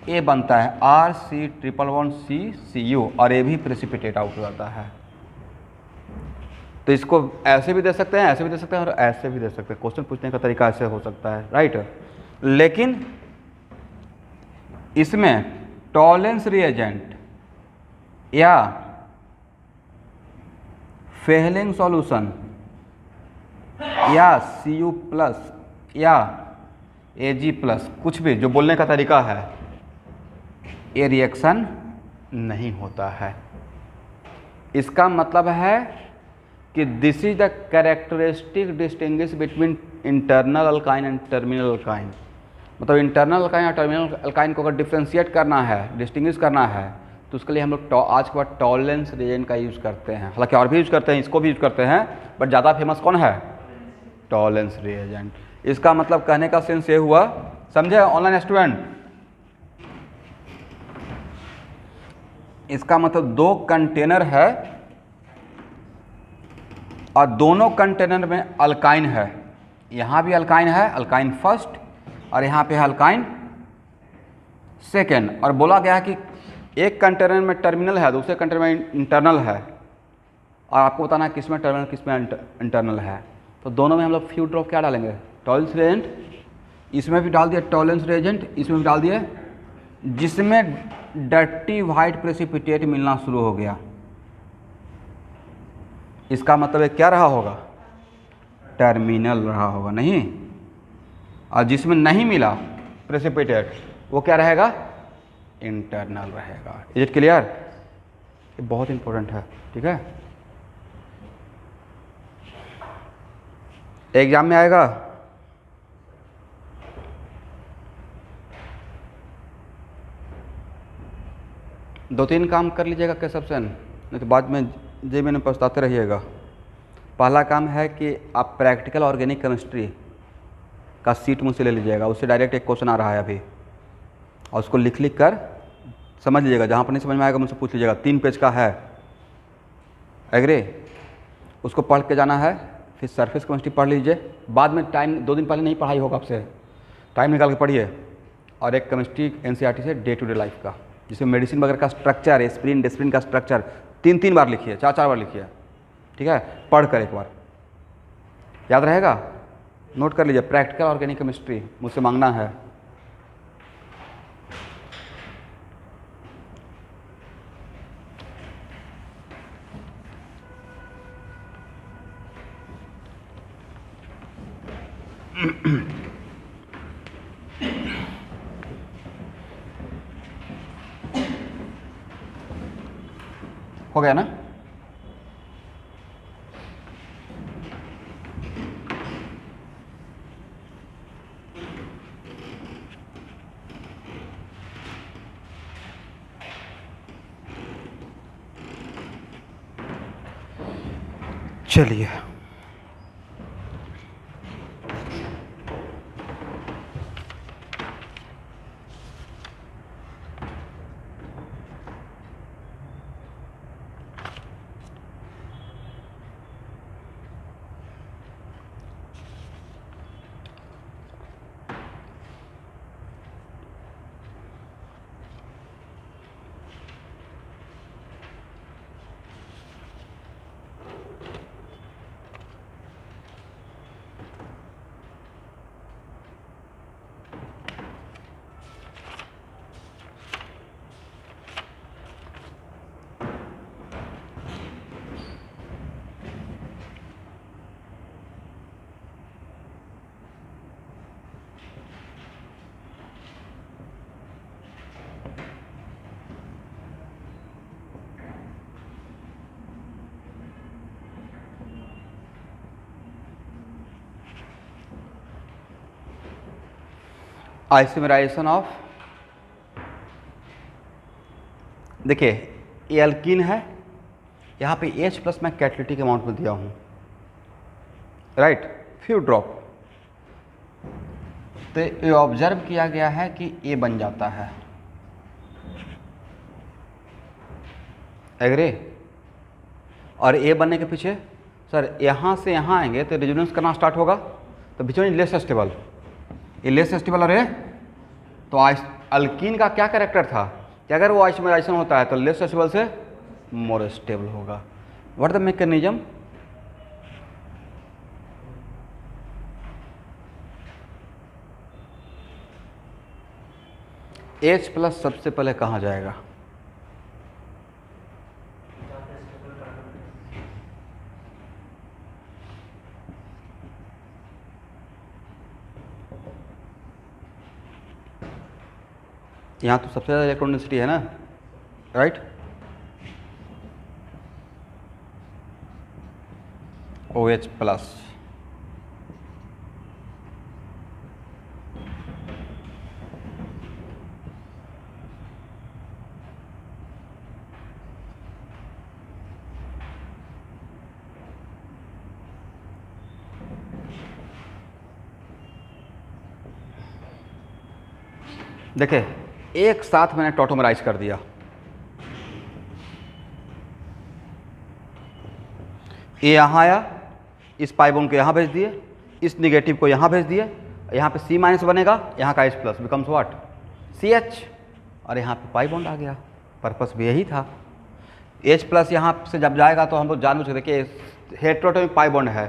ये बनता है RC111C और ये भी प्रेसिपिटेट आउट हो जाता है। तो इसको ऐसे भी दे सकते हैं, ऐसे भी दे सकते हैं और ऐसे भी दे सकते हैं। क्वेश्चन पूछने का तरीका ऐसे हो सकता है, राइट। लेकिन इसमें टॉलेंस रिएजेंट या फेहलिंग सॉल्यूशन या Cu प्लस या Ag प्लस, कुछ भी जो बोलने का तरीका है, ये रिएक्शन नहीं होता है। इसका मतलब है कि this is the characteristic distinguish between internal alkyne and terminal alkyne. मतलब इंटरनल अल्काइन और टर्मिनल अल्काइन को अगर डिफ्रेंशिएट करना है, डिस्टिंग्विश करना है, तो उसके लिए हम लोग आज के बाद टॉलरेंस रिएजेंट का यूज़ करते हैं। हालांकि और भी यूज़ करते हैं, इसको भी यूज़ करते हैं, बट ज़्यादा फेमस कौन है, टॉलरेंस रिएजेंट। इसका मतलब कहने का सेंस ये हुआ, समझे ऑनलाइन स्टूडेंट, इसका मतलब दो कंटेनर है और दोनों कंटेनर में अल्काइन है। यहाँ भी अल्काइन है, अल्काइन फर्स्ट, और यहाँ पे है अल्काइन सेकेंड। और बोला गया कि एक कंटेनर में टर्मिनल है, दूसरे कंटेनर में इंटरनल है, और आपको बताना है किस में टर्मिनल किस में इंटरनल है। तो दोनों में हम लोग फ्यू ड्रॉप क्या डालेंगे, टॉलरेंस रिएजेंट। इसमें भी डाल दिया टॉलरेंस रिएजेंट, इसमें भी डाल दिया, जिसमें डर्टी वाइट प्रेसिपिटेट मिलना शुरू हो गया। इसका मतलब क्या रहा होगा, टर्मिनल रहा होगा, नहीं। और जिसमें नहीं मिला प्रेसिपिटेट वो क्या रहेगा, इंटरनल रहेगा। इज इट क्लियर, ये बहुत इंपॉर्टेंट है, ठीक है, एग्जाम में आएगा। दो तीन काम कर लीजिएगा कैसे ऑप्शन, नहीं तो बाद में जे में पछताते रहिएगा। पहला काम है कि आप प्रैक्टिकल ऑर्गेनिक केमिस्ट्री का सीट मुझसे ले लीजिएगा, उससे डायरेक्ट एक क्वेश्चन आ रहा है अभी, और उसको लिख कर समझ लीजिएगा। जहाँ पर नहीं समझ में आएगा मुझसे पूछ लीजिएगा, 3 पेज का है, एग्री। उसको पढ़ के जाना है, फिर सरफेस केमिस्ट्री पढ़ लीजिए। बाद में टाइम 2 दिन पहले नहीं पढ़ाई होगा आपसे, टाइम निकाल के पढ़िए। और एक केमिस्ट्री एनसीईआरटी से डे टू डे लाइफ का, जिसमें मेडिसिन वगैरह का स्ट्रक्चर, एस्पिरिन डिस्प्रिन का स्ट्रक्चर 3-3 बार लिखिए, 4-4 बार लिखिए, ठीक है, पढ़ कर एक बार याद रहेगा, नोट कर लीजिए। प्रैक्टिकल ऑर्गेनिक केमिस्ट्री मुझसे मांगना है। हो गया ना, चलिए आइसोमराइजेशन ऑफ, देखिए ये अल्कीन है, यहाँ पे H प्लस मैं कैटालिटिक अमाउंट में दिया हूँ, राइट, फ्यू ड्रॉप। तो ये ऑब्जर्व किया गया है कि ए बन जाता है, एग्री। और ए बनने के पीछे सर यहाँ से यहाँ आएंगे तो रेजोनेंस करना स्टार्ट होगा, तो बीच में लेस स्टेबल, ये लेस स्टेबल और ये तो अल्कीन का क्या कैरेक्टर था कि अगर वो आइसोमराइजेशन होता है तो लेस स्टेबल से मोर स्टेबल होगा। What the mechanism, H plus सबसे पहले कहाँ जाएगा, यहाँ तो सबसे ज़्यादा इलेक्ट्रॉन डेंसिटी है ना, राइट। OH प्लस देखिए एक साथ मैंने टॉटोमराइज कर दिया, ये यहाँ आया, इस पाई बॉन्ड को यहाँ भेज दिए, इस निगेटिव को यहाँ भेज दिए, यहाँ पे C माइनस बनेगा, यहाँ का H plus becomes what CH, और यहाँ पे पाई बॉन्ड आ गया। पर्पस भी यही था। H प्लस यहाँ से जब जाएगा तो हम लोग जान बुझ के देखिए हेटेरोटॉमिक पाई बॉन्ड है,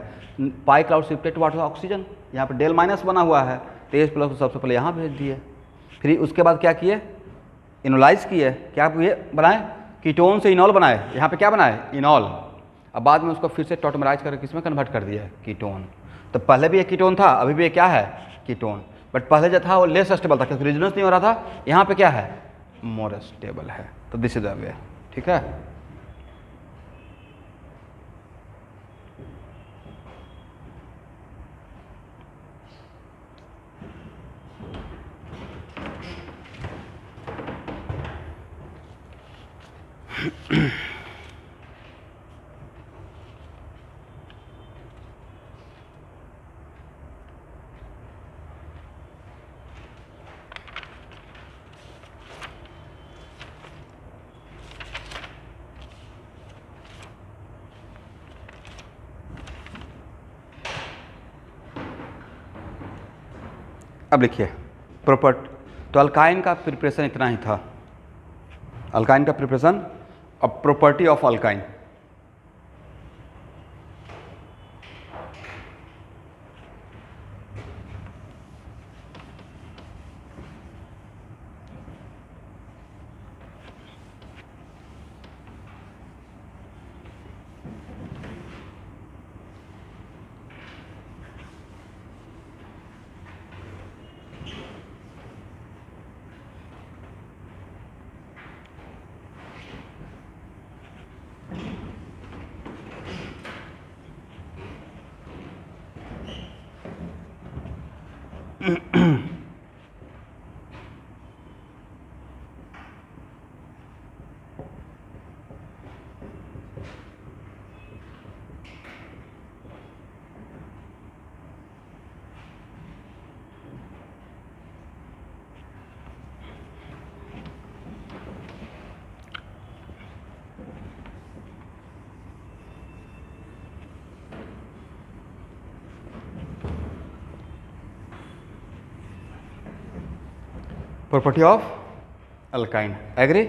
पाई क्लाउड शिफ्टेड टुवर्ड्स ऑक्सीजन, यहाँ पे डेल माइनस बना हुआ है, तो H प्लस को सबसे पहले यहाँ भेज दिए। फिर उसके बाद क्या किए, इनोलाइज किए, क्या ये बनाए कीटोन से इनॉल बनाए, यहाँ पे क्या बनाए इनॉल, अब बाद में उसको फिर से टॉटोमराइज करके किसमें कन्वर्ट कर दिया कीटोन। तो पहले भी एक कीटोन था, अभी भी ये क्या है कीटोन, बट पहले जो था वो लेस स्टेबल था क्योंकि रेजोनेंस नहीं हो रहा था, यहाँ पे क्या है मोर स्टेबल है। तो दिस इज द वे, ठीक है। अब लिखिए प्रॉपर्टी, तो अल्काइन का प्रिपरेशन इतना ही था, अल्काइन का प्रिपरेशन। अब property of alkyne, property of alkyne, agree.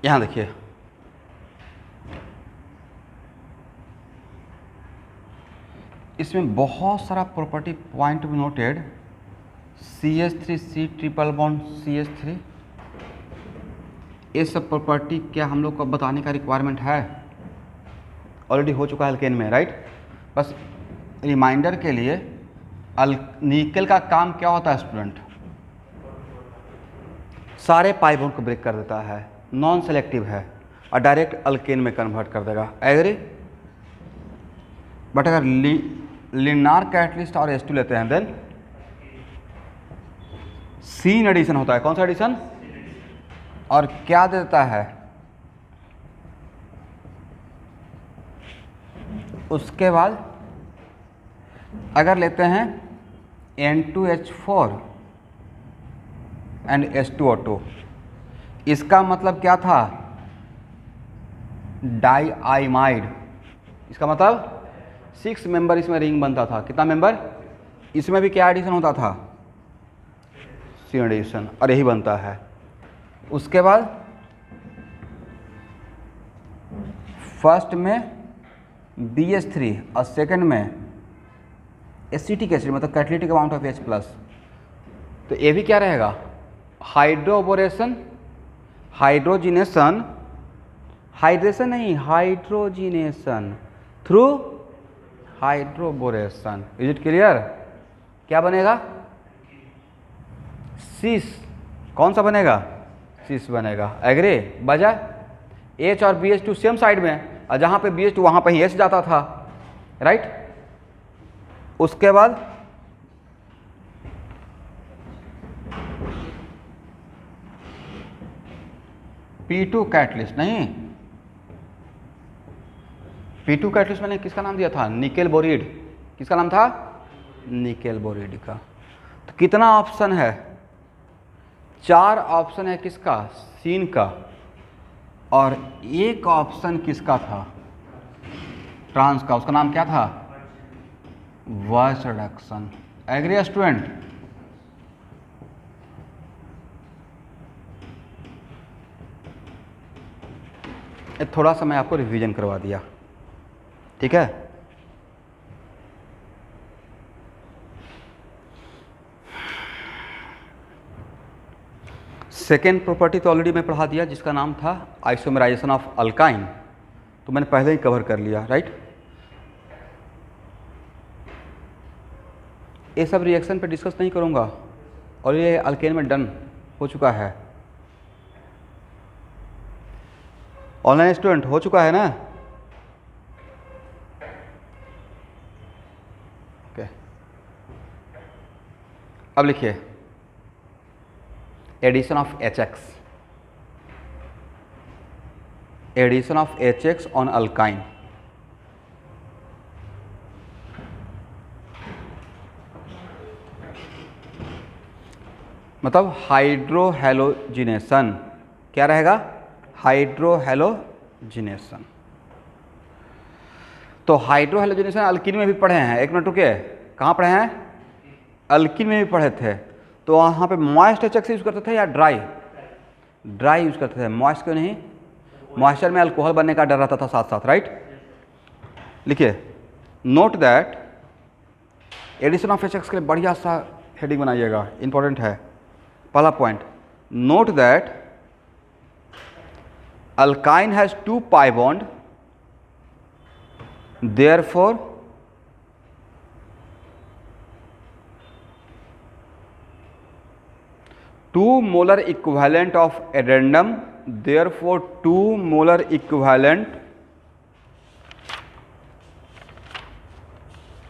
यहां देखिए इसमें बहुत सारा प्रॉपर्टी पॉइंट भी noted, CH3C triple bond CH3, ये सब प्रॉपर्टी क्या हम लोग को बताने का रिक्वायरमेंट है, ऑलरेडी हो चुका है अल्केन में, राइट। बस रिमाइंडर के लिए निकल का काम क्या होता है स्टूडेंट, सारे पाई बॉन्ड को ब्रेक कर देता है, नॉन सेलेक्टिव है, और डायरेक्ट अल्केन में कन्वर्ट कर देगा। एग्री? बट अगर लिनार कैटलिस्ट और H2 लेते हैं देन सीन एडिशन होता है। कौन सा एडिशन? और क्या देता है? उसके बाद अगर लेते हैं N2H4 एंड H2O2, इसका मतलब क्या था? डाइआइमाइड। इसका मतलब 6 मेंबर इसमें रिंग बनता था। कितना मेंबर? इसमें भी क्या एडिशन होता था? सी एडिशन, और यही बनता है। उसके बाद फर्स्ट में BH3 और सेकंड में एसिटिक एसिड, मतलब catalytic amount of H plus. तो ये भी क्या रहेगा? हाइड्रोबोरेशन, हाइड्रोजिनेशन, हाइड्रेशन नहीं, hydrogenation through hydroboration. Is it clear? क्या बनेगा? सिस। कौन सा बनेगा? सिस बनेगा। एग्री? बजा H और BH2 सेम साइड में, और जहाँ पे BH2 वहाँ पे ही H जाता था, राइट? उसके बाद P2 कैटलिस्ट, नहीं, P2 कैटलिस्ट मैंने किसका नाम दिया था? निकेल बोरिड। किसका नाम था? निकेल बोरिड का। तो कितना ऑप्शन है? 4 ऑप्शन है। किसका? सीन का। और एक ऑप्शन किसका था? ट्रांस का। उसका नाम क्या था? वॉइस रिडक्शन। Agree student? थोड़ा सा मैं आपको रिवीजन करवा दिया, ठीक है? सेकेंड प्रॉपर्टी तो ऑलरेडी मैं पढ़ा दिया, जिसका नाम था आइसोमराइजेशन ऑफ अल्काइन, तो मैंने पहले ही कवर कर लिया, राइट? ये सब रिएक्शन पे डिस्कस नहीं करूँगा, और ये अल्केन में डन हो चुका है। ऑनलाइन स्टूडेंट हो चुका है ना? ओके, अब लिखिए addition of HX, addition of HX on alkyne. मतलब हाइड्रोहेलोजिनेशन। क्या रहेगा? हाइड्रोहेलोजिनेशन। तो हाइड्रोहेलोजिनेशन अल्कीन में भी पढ़े हैं। एक मिनट रुकिए, कहाँ पढ़े हैं? अल्कीन में भी पढ़े थे। तो वहाँ पे मॉइस्ट HX यूज़ करते थे या ड्राई? ड्राई यूज़ करते थे। मॉइस्ट क्यों नहीं? मॉइस्चर में अल्कोहल बनने का डर रहता था साथ साथ, राइट? लिखिए, note that addition of HX के लिए बढ़िया सा हेडिंग बनाइएगा, इंपॉर्टेंट है। पहला point, note that alkyne has 2 pi bond, therefore 2 molar equivalent of addendum, therefore 2 molar equivalent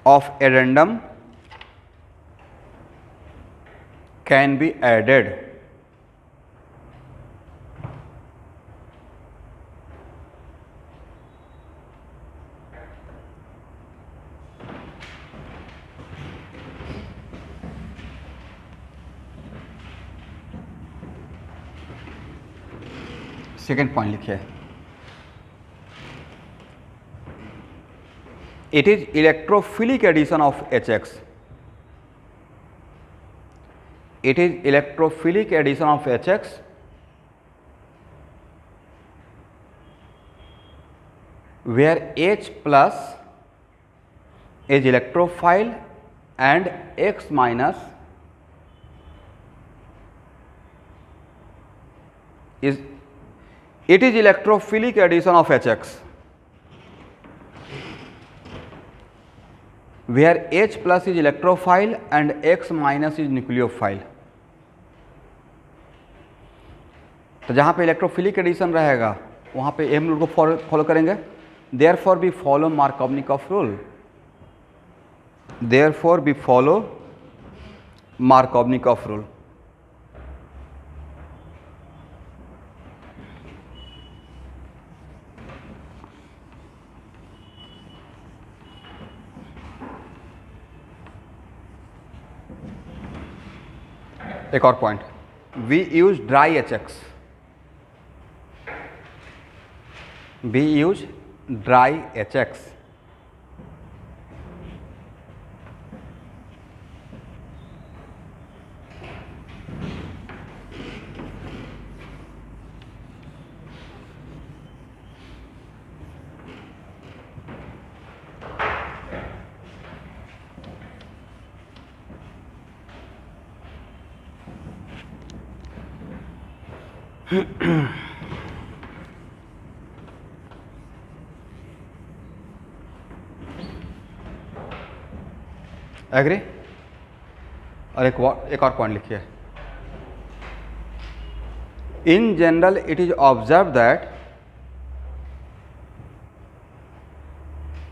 of addendum can be added. Second point लिखिए, it is electrophilic addition of HX. It is electrophilic addition of HX where H plus is electrophile and X minus is, it is electrophilic addition of HX where H plus is electrophile and X minus is nucleophile. तो जहाँ पे इलेक्ट्रोफिलिक एडिशन रहेगा वहाँ पे एम रूल को फॉलो करेंगे। Therefore we follow Markovnikov rule, therefore we follow Markovnikov rule. एक और point, we use dry HX, we use dry HX। Agree. और एक और पॉइंट लिखिए, in general it is observe that,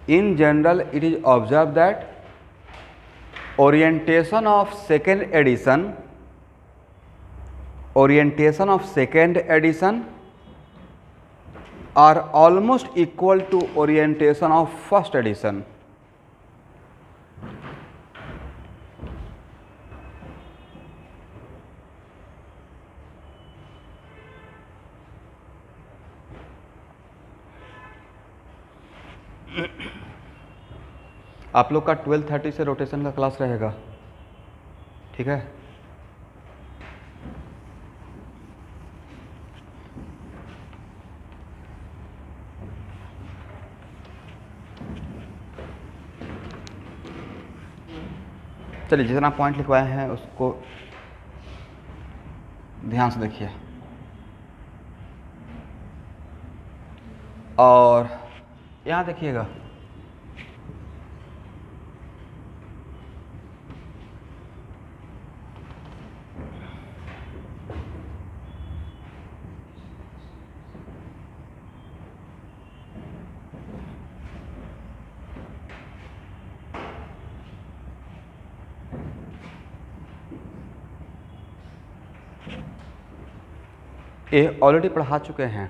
in general it is observe that orientation of second edition, orientation of second edition are almost equal to orientation of first edition। आप लोग का 12:30 से रोटेशन का क्लास रहेगा, ठीक है। चलिए, जितना पॉइंट लिखवाए हैं उसको ध्यान से देखिए। और यहाँ देखिएगा, ये ऑलरेडी पढ़ा चुके हैं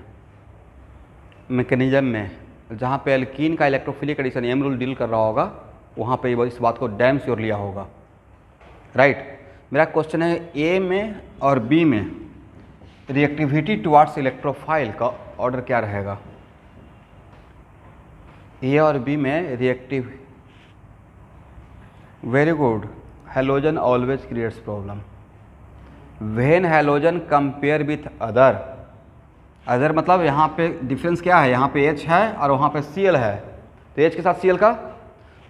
मैकेनिज्म में, जहाँ पे एल्कीन का electrophilic addition M rule deal कर रहा होगा, वहाँ पे इस बात को डैम श्योर लिया होगा, राइट। मेरा क्वेश्चन है ए में और बी में रिएक्टिविटी टुवार्ड्स इलेक्ट्रोफाइल का ऑर्डर क्या रहेगा? ए और बी में reactive, very good, halogen always creates problem. When halogen compare with other, other मतलब यहाँ पे डिफरेंस क्या है, यहाँ पे H है और वहाँ पे Cl है, तो H के साथ Cl का,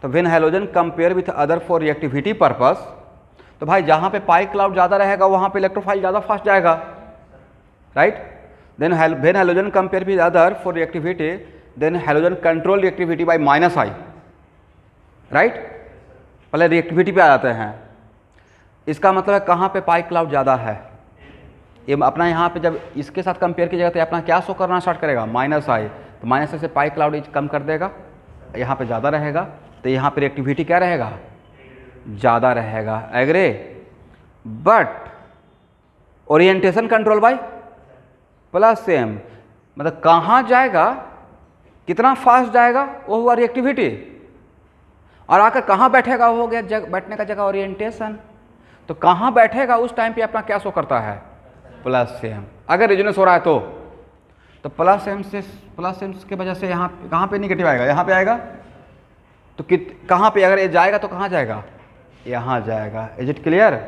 तो when halogen compare with other for reactivity purpose, तो भाई जहाँ पे पाई क्लाउड ज़्यादा रहेगा वहाँ पे इलेक्ट्रोफाइल ज़्यादा फास्ट जाएगा, right. Then when halogen compare with other for reactivity, then halogen control reactivity by -I, right. पहले रिएक्टिविटी पे आ जाते हैं, इसका मतलब है कहाँ पे पाई क्लाउड ज़्यादा है, ये अपना यहाँ पे जब इसके साथ कंपेयर कीजिएगा तो अपना क्या शो करना स्टार्ट करेगा, -I, तो -I से पाई क्लाउड कम कर देगा, यहाँ पे ज़्यादा रहेगा, तो यहाँ पे रिएक्टिविटी क्या रहेगा, ज़्यादा रहेगा, Agre. But orientation control by +m, मतलब कहाँ जाएगा, कितना फास्ट जाएगा, वो हुआ रिएक्टिविटी, और आकर कहाँ बैठेगा, वो हो गया बैठने का जगह ओरिएंटेशन। तो कहाँ बैठेगा उस टाइम पे अपना क्या शो करता है, +m। अगर रेजोनेंस हो रहा है तो +m की वजह से यहाँ कहाँ पे निगेटिव आएगा, यहाँ पे आएगा, तो कहाँ पे अगर ये जाएगा तो कहाँ जाएगा, यहाँ जाएगा। Is it clear?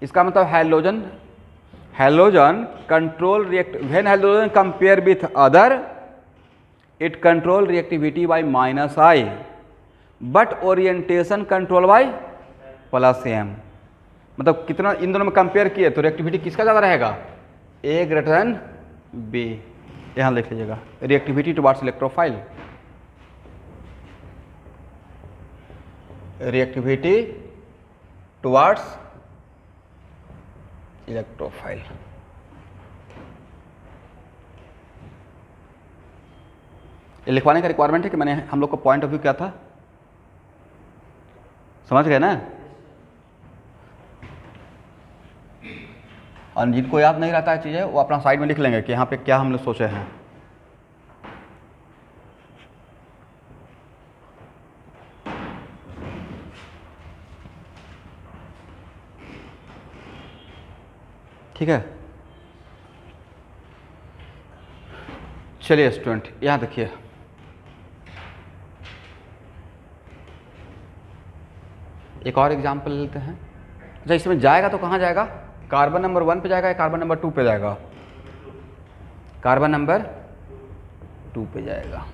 इसका मतलब halogen control when halogen compare with other it control reactivity by -I, but orientation control by +m। मतलब कितना इन दोनों में कंपेयर किए तो रिएक्टिविटी किसका ज़्यादा रहेगा, A ग्रेटर देन B। यहाँ लिख लीजिएगा, reactivity towards electrophile, reactivity towards electrophile. ये लिखवाने का रिक्वायरमेंट है कि मैंने हम लोग को पॉइंट ऑफ व्यू क्या था, समझ गए ना। और जिनको याद नहीं रहता है चीज़ें वो अपना साइड में लिख लेंगे कि यहाँ पे क्या हम लोग सोचे हैं। ठीक है, चलिए स्टूडेंट यहाँ देखिए, एक और एग्जाम्पल लेते हैं। अच्छा, इसमें जाएगा तो कहाँ जाएगा, कार्बन नंबर 1 पे जाएगा या कार्बन नंबर 2 पे जाएगा? कार्बन नंबर 2 पे जाएगा।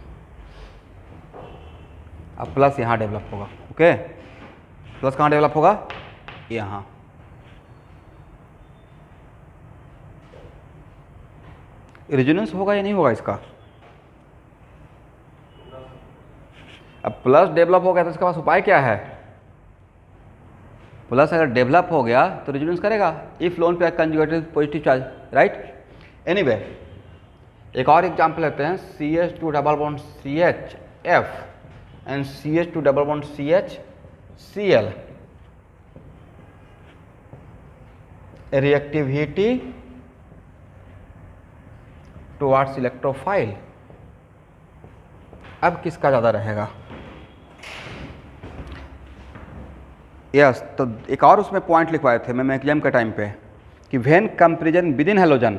अब प्लस यहाँ डेवलप होगा। ओके, प्लस कहाँ डेवलप होगा? यहाँ। रेजोनेंस होगा या नहीं होगा इसका? अब प्लस डेवलप हो गया तो इसके पास उपाय क्या है? प्लस अगर डेवलप हो गया तो रेजोनेंस करेगा इफ लोन पे conjugated positive charge, right. Anyway, एक और एग्जांपल लेते हैं, CH2 double bond CHF and CH2 double bond CHCl। Reactivity towards electrophile, अब किसका ज़्यादा रहेगा? यस, तो एक और उसमें पॉइंट लिखवाए थे मैं एग्जाम के टाइम पे कि when comparison with in halogen,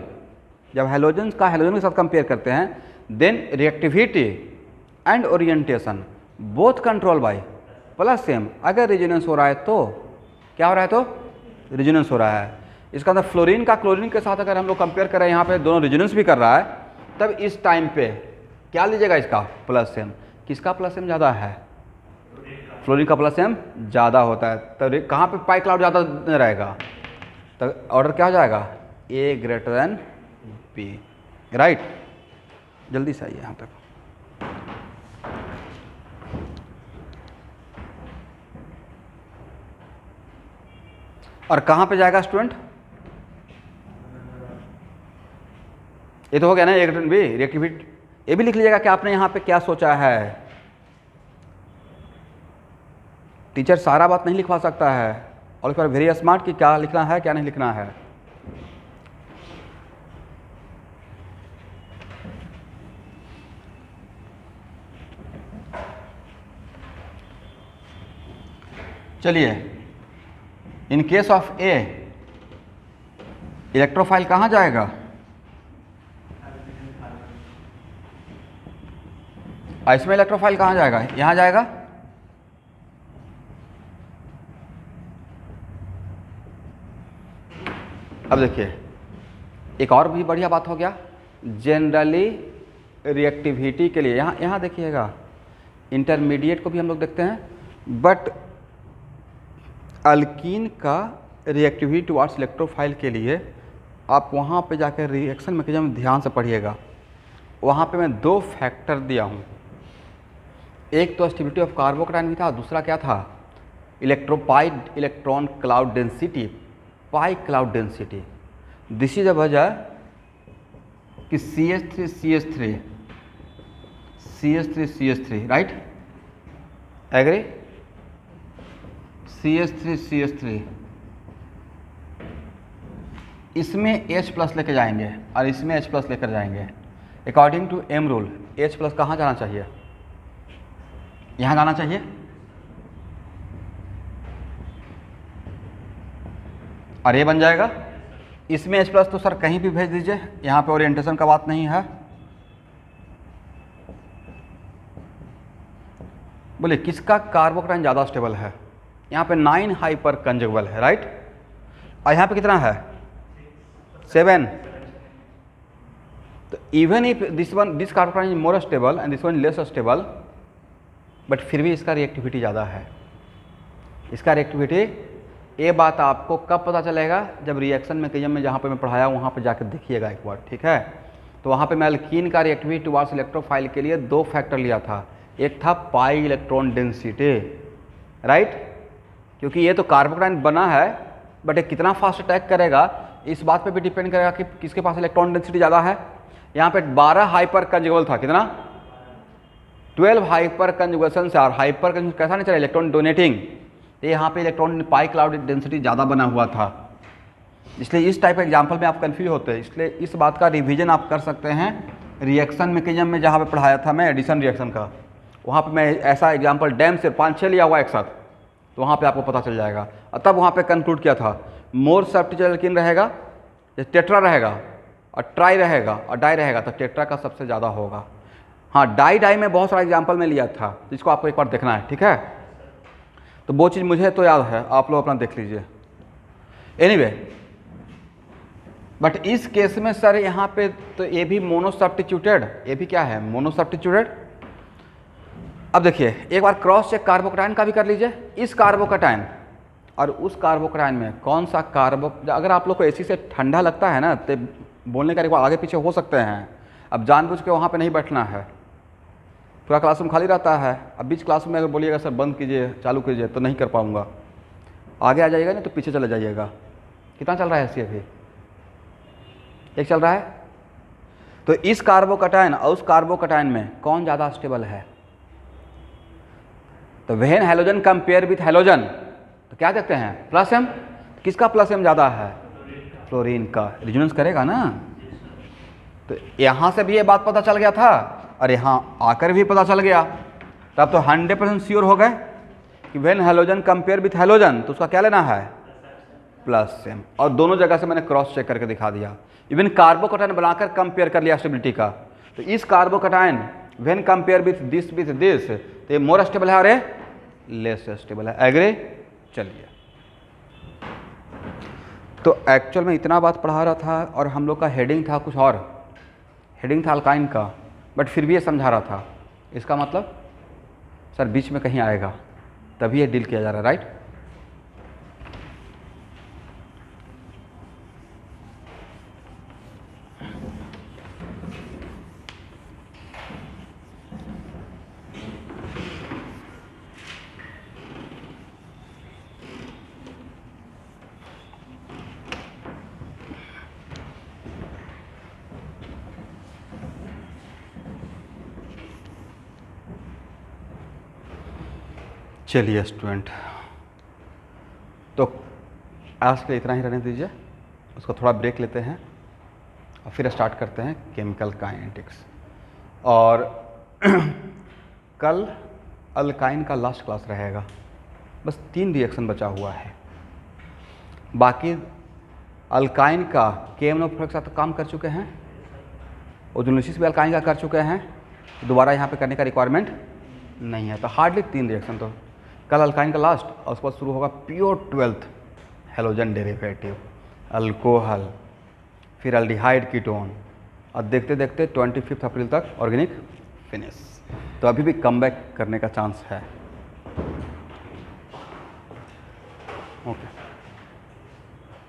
जब हेलोजन का हेलोजन के साथ कंपेयर करते हैं, then reactivity and orientation both control by plus same. अगर रेजोनेंस हो रहा है तो क्या हो रहा है? तो रेजोनेंस हो रहा है। इसका अंदर फ्लोरीन का क्लोरीन के साथ अगर हम लोग कंपेयर करें, यहाँ पे दोनों रेजोनेंस भी कर रहा है, तब इस टाइम पे क्या लीजिएगा? इसका प्लस सेम। किसका प्लस सेम ज़्यादा है? फ्लोरीन का प्लस सेम ज़्यादा होता है। तो कहाँ पे पाई क्लाउड ज़्यादा रहेगा? तो ऑर्डर क्या हो जाएगा? A greater than B, right. जल्दी से आइए यहाँ तक। और कहाँ पे जाएगा स्टूडेंट? ये तो हो गया ना, A greater than B, reactivity. ये भी लिख लीजिएगा कि आपने यहाँ पे क्या सोचा है। टीचर सारा बात नहीं लिखवा सकता है, और फिर वेरी स्मार्ट कि क्या लिखना है क्या नहीं लिखना है। चलिए, in case of A electrophile कहाँ जाएगा? इसमें इलेक्ट्रोफाइल कहाँ जाएगा? यहाँ जाएगा। अब देखिए, एक और भी बढ़िया बात हो गया, जनरली रिएक्टिविटी के लिए यहाँ देखिएगा, इंटरमीडिएट को भी हम लोग देखते हैं, बट अल्कीन का रिएक्टिविटी टुवार्ड्स इलेक्ट्रोफाइल के लिए आप वहाँ पे जाकर रिएक्शन मैकेनिज्म ध्यान से पढ़िएगा। वहाँ पे मैं 2 फैक्टर दिया हूँ, एक तो स्टेबिलिटी ऑफ कार्बोकैटायन भी था, दूसरा क्या था? इलेक्ट्रोपाइड electron cloud density, pi cloud density. This is a वजह कि CH3 राइट, एग्री? CH3 इसमें H प्लस लेके जाएंगे और इसमें H प्लस लेकर जाएंगे। According to M rule H plus कहाँ जाना चाहिए? यहाँ जाना चाहिए। और ये बन जाएगा, इसमें H प्लस तो सर कहीं भी भेज दीजिए, यहाँ पे ओरिएंटेशन का बात नहीं है। बोले किसका कार्बोकैटायन ज़्यादा स्टेबल है? यहाँ पे 9 हाइपर कंजुगेबल है, राइट। और यहाँ पे कितना है? 7। तो even if this carbocation is more stable and this one less stable, but फिर भी इसका रिएक्टिविटी ज़्यादा है। इसका रिएक्टिविटी, ये बात आपको कब पता चलेगा? जब रिएक्शन मैकेनिज्म में जहाँ पे मैं पढ़ाया वहाँ पे जाकर देखिएगा एक बार, ठीक है। तो वहाँ पे मैं अल्कीन का रिएक्टिविटी टुवार्ड्स इलेक्ट्रोफाइल के लिए 2 फैक्टर लिया था, एक था पाई इलेक्ट्रॉन डेंसिटी, राइट, क्योंकि ये तो कार्बोकैटायन बना है, बट ये कितना फास्ट अटैक करेगा इस बात पे भी डिपेंड करेगा कि किसके पास इलेक्ट्रॉन डेंसिटी ज़्यादा है। यहाँ पे 12 हाइपर कंजुगेबल था, कितना? 12 हाइपर कंजुगेशन से, और हाइपर कंजुगेशन कैसा नेचर है, इलेक्ट्रॉन डोनेटिंग, तो यहाँ पे इलेक्ट्रॉन पाई क्लाउड डेंसिटी ज़्यादा बना हुआ था, इसलिए इस टाइप के एग्जाम्पल में आप कन्फ्यूज होते हैं। इसलिए इस बात का रिवीजन आप कर सकते हैं रिएक्शन मैकेनिज्म में, जहाँ पे पढ़ाया था मैं एडिशन रिएक्शन का, वहाँ पे मैं ऐसा एग्जाम्पल डैम से 5-6 लिया हुआ एक साथ, तो वहाँ पे आपको पता चल जाएगा। और तब वहाँ पे कंक्लूड किया था मोर सब्स्टिट्यूटेड एल्कीन रहेगा, टेट्रा रहेगा और ट्राई रहेगा और डाई रहेगा, तो टेट्रा का सबसे ज़्यादा होगा। हाँ, डाई में बहुत सारा एग्जाम्पल में लिया था, जिसको आपको एक बार देखना है, ठीक है। तो वो चीज़ मुझे तो याद है, आप लोग अपना देख लीजिए। एनीवे, बट इस केस में सर यहाँ पे तो ये भी मोनो सब्स्टिट्यूटेड, ये भी क्या है, मोनो सब्स्टिट्यूटेड। अब देखिए एक बार क्रॉस चेक कार्बोकैटायन का भी कर लीजिए। इस कार्बोकैटायन और उस कार्बोकैटायन में कौन सा अगर आप लोग को एसी से ठंडा लगता है ना, तो बोलने का एक बार आगे पीछे हो सकते हैं। अब जानबूझ के वहाँ पे नहीं बैठना है, पूरा क्लासरूम खाली रहता है। अब बीच क्लासरूम में अगर बोलिएगा सर बंद कीजिए चालू कीजिए, तो नहीं कर पाऊँगा। आगे आ जाइएगा नहीं तो पीछे चले जाइएगा। कितना चल रहा है एसी अभी? एक चल रहा है। तो इस कार्बोकैटायन और उस कार्बोकैटायन में कौन ज़्यादा स्टेबल है? तो when halogen compare with halogen, तो क्या देखते हैं, प्लस एम। किसका प्लस एम ज़्यादा है? फ्लोरीन का। रिजोनेंस करेगा ना। तो यहाँ से भी ये बात पता चल गया था और यहाँ आकर भी पता चल गया। तब तो 100% श्योर हो गए कि when halogen compare with halogen, तो उसका क्या लेना है, प्लस एम। और दोनों जगह से मैंने क्रॉस चेक करके दिखा दिया। इवन कार्बोकैटायन बनाकर कंपेयर कर लिया स्टेबिलिटी का। तो इस carbocation when compare with this, तो ये मोर स्टेबल है और ये लेस स्टेबल है। एग्री? चलिए, तो एक्चुअल में इतना बात पढ़ा रहा था और हम लोग का हेडिंग था कुछ और, हेडिंग था अल्काइन का, बट फिर भी ये समझा रहा था। इसका मतलब सर बीच में कहीं आएगा, तभी ये डील किया जा रहा है, राइट? चलिए स्टूडेंट, तो आज के लिए इतना ही रहने दीजिए, उसको थोड़ा ब्रेक लेते हैं और फिर स्टार्ट करते हैं केमिकल काइनेटिक्स। और कल अल्काइन का लास्ट क्लास रहेगा, बस 3 रिएक्शन बचा हुआ है। बाकी अल्काइन का KMnO4 के साथ काम कर चुके हैं, ओजोनोलिसिस भी अल्काइन का कर चुके हैं, दोबारा यहाँ पे करने का रिक्वायरमेंट नहीं है। तो हार्डली 3 रिएक्शन, तो कल अल्काइन का लास्ट, और उसके बाद शुरू होगा pure 12th halogen derivative, alcohol, फिर अल्डिहाइड कीटोन, और देखते देखते 25 अप्रैल तक ऑर्गेनिक फिनिश। तो अभी भी कमबैक करने का चांस है। ओके।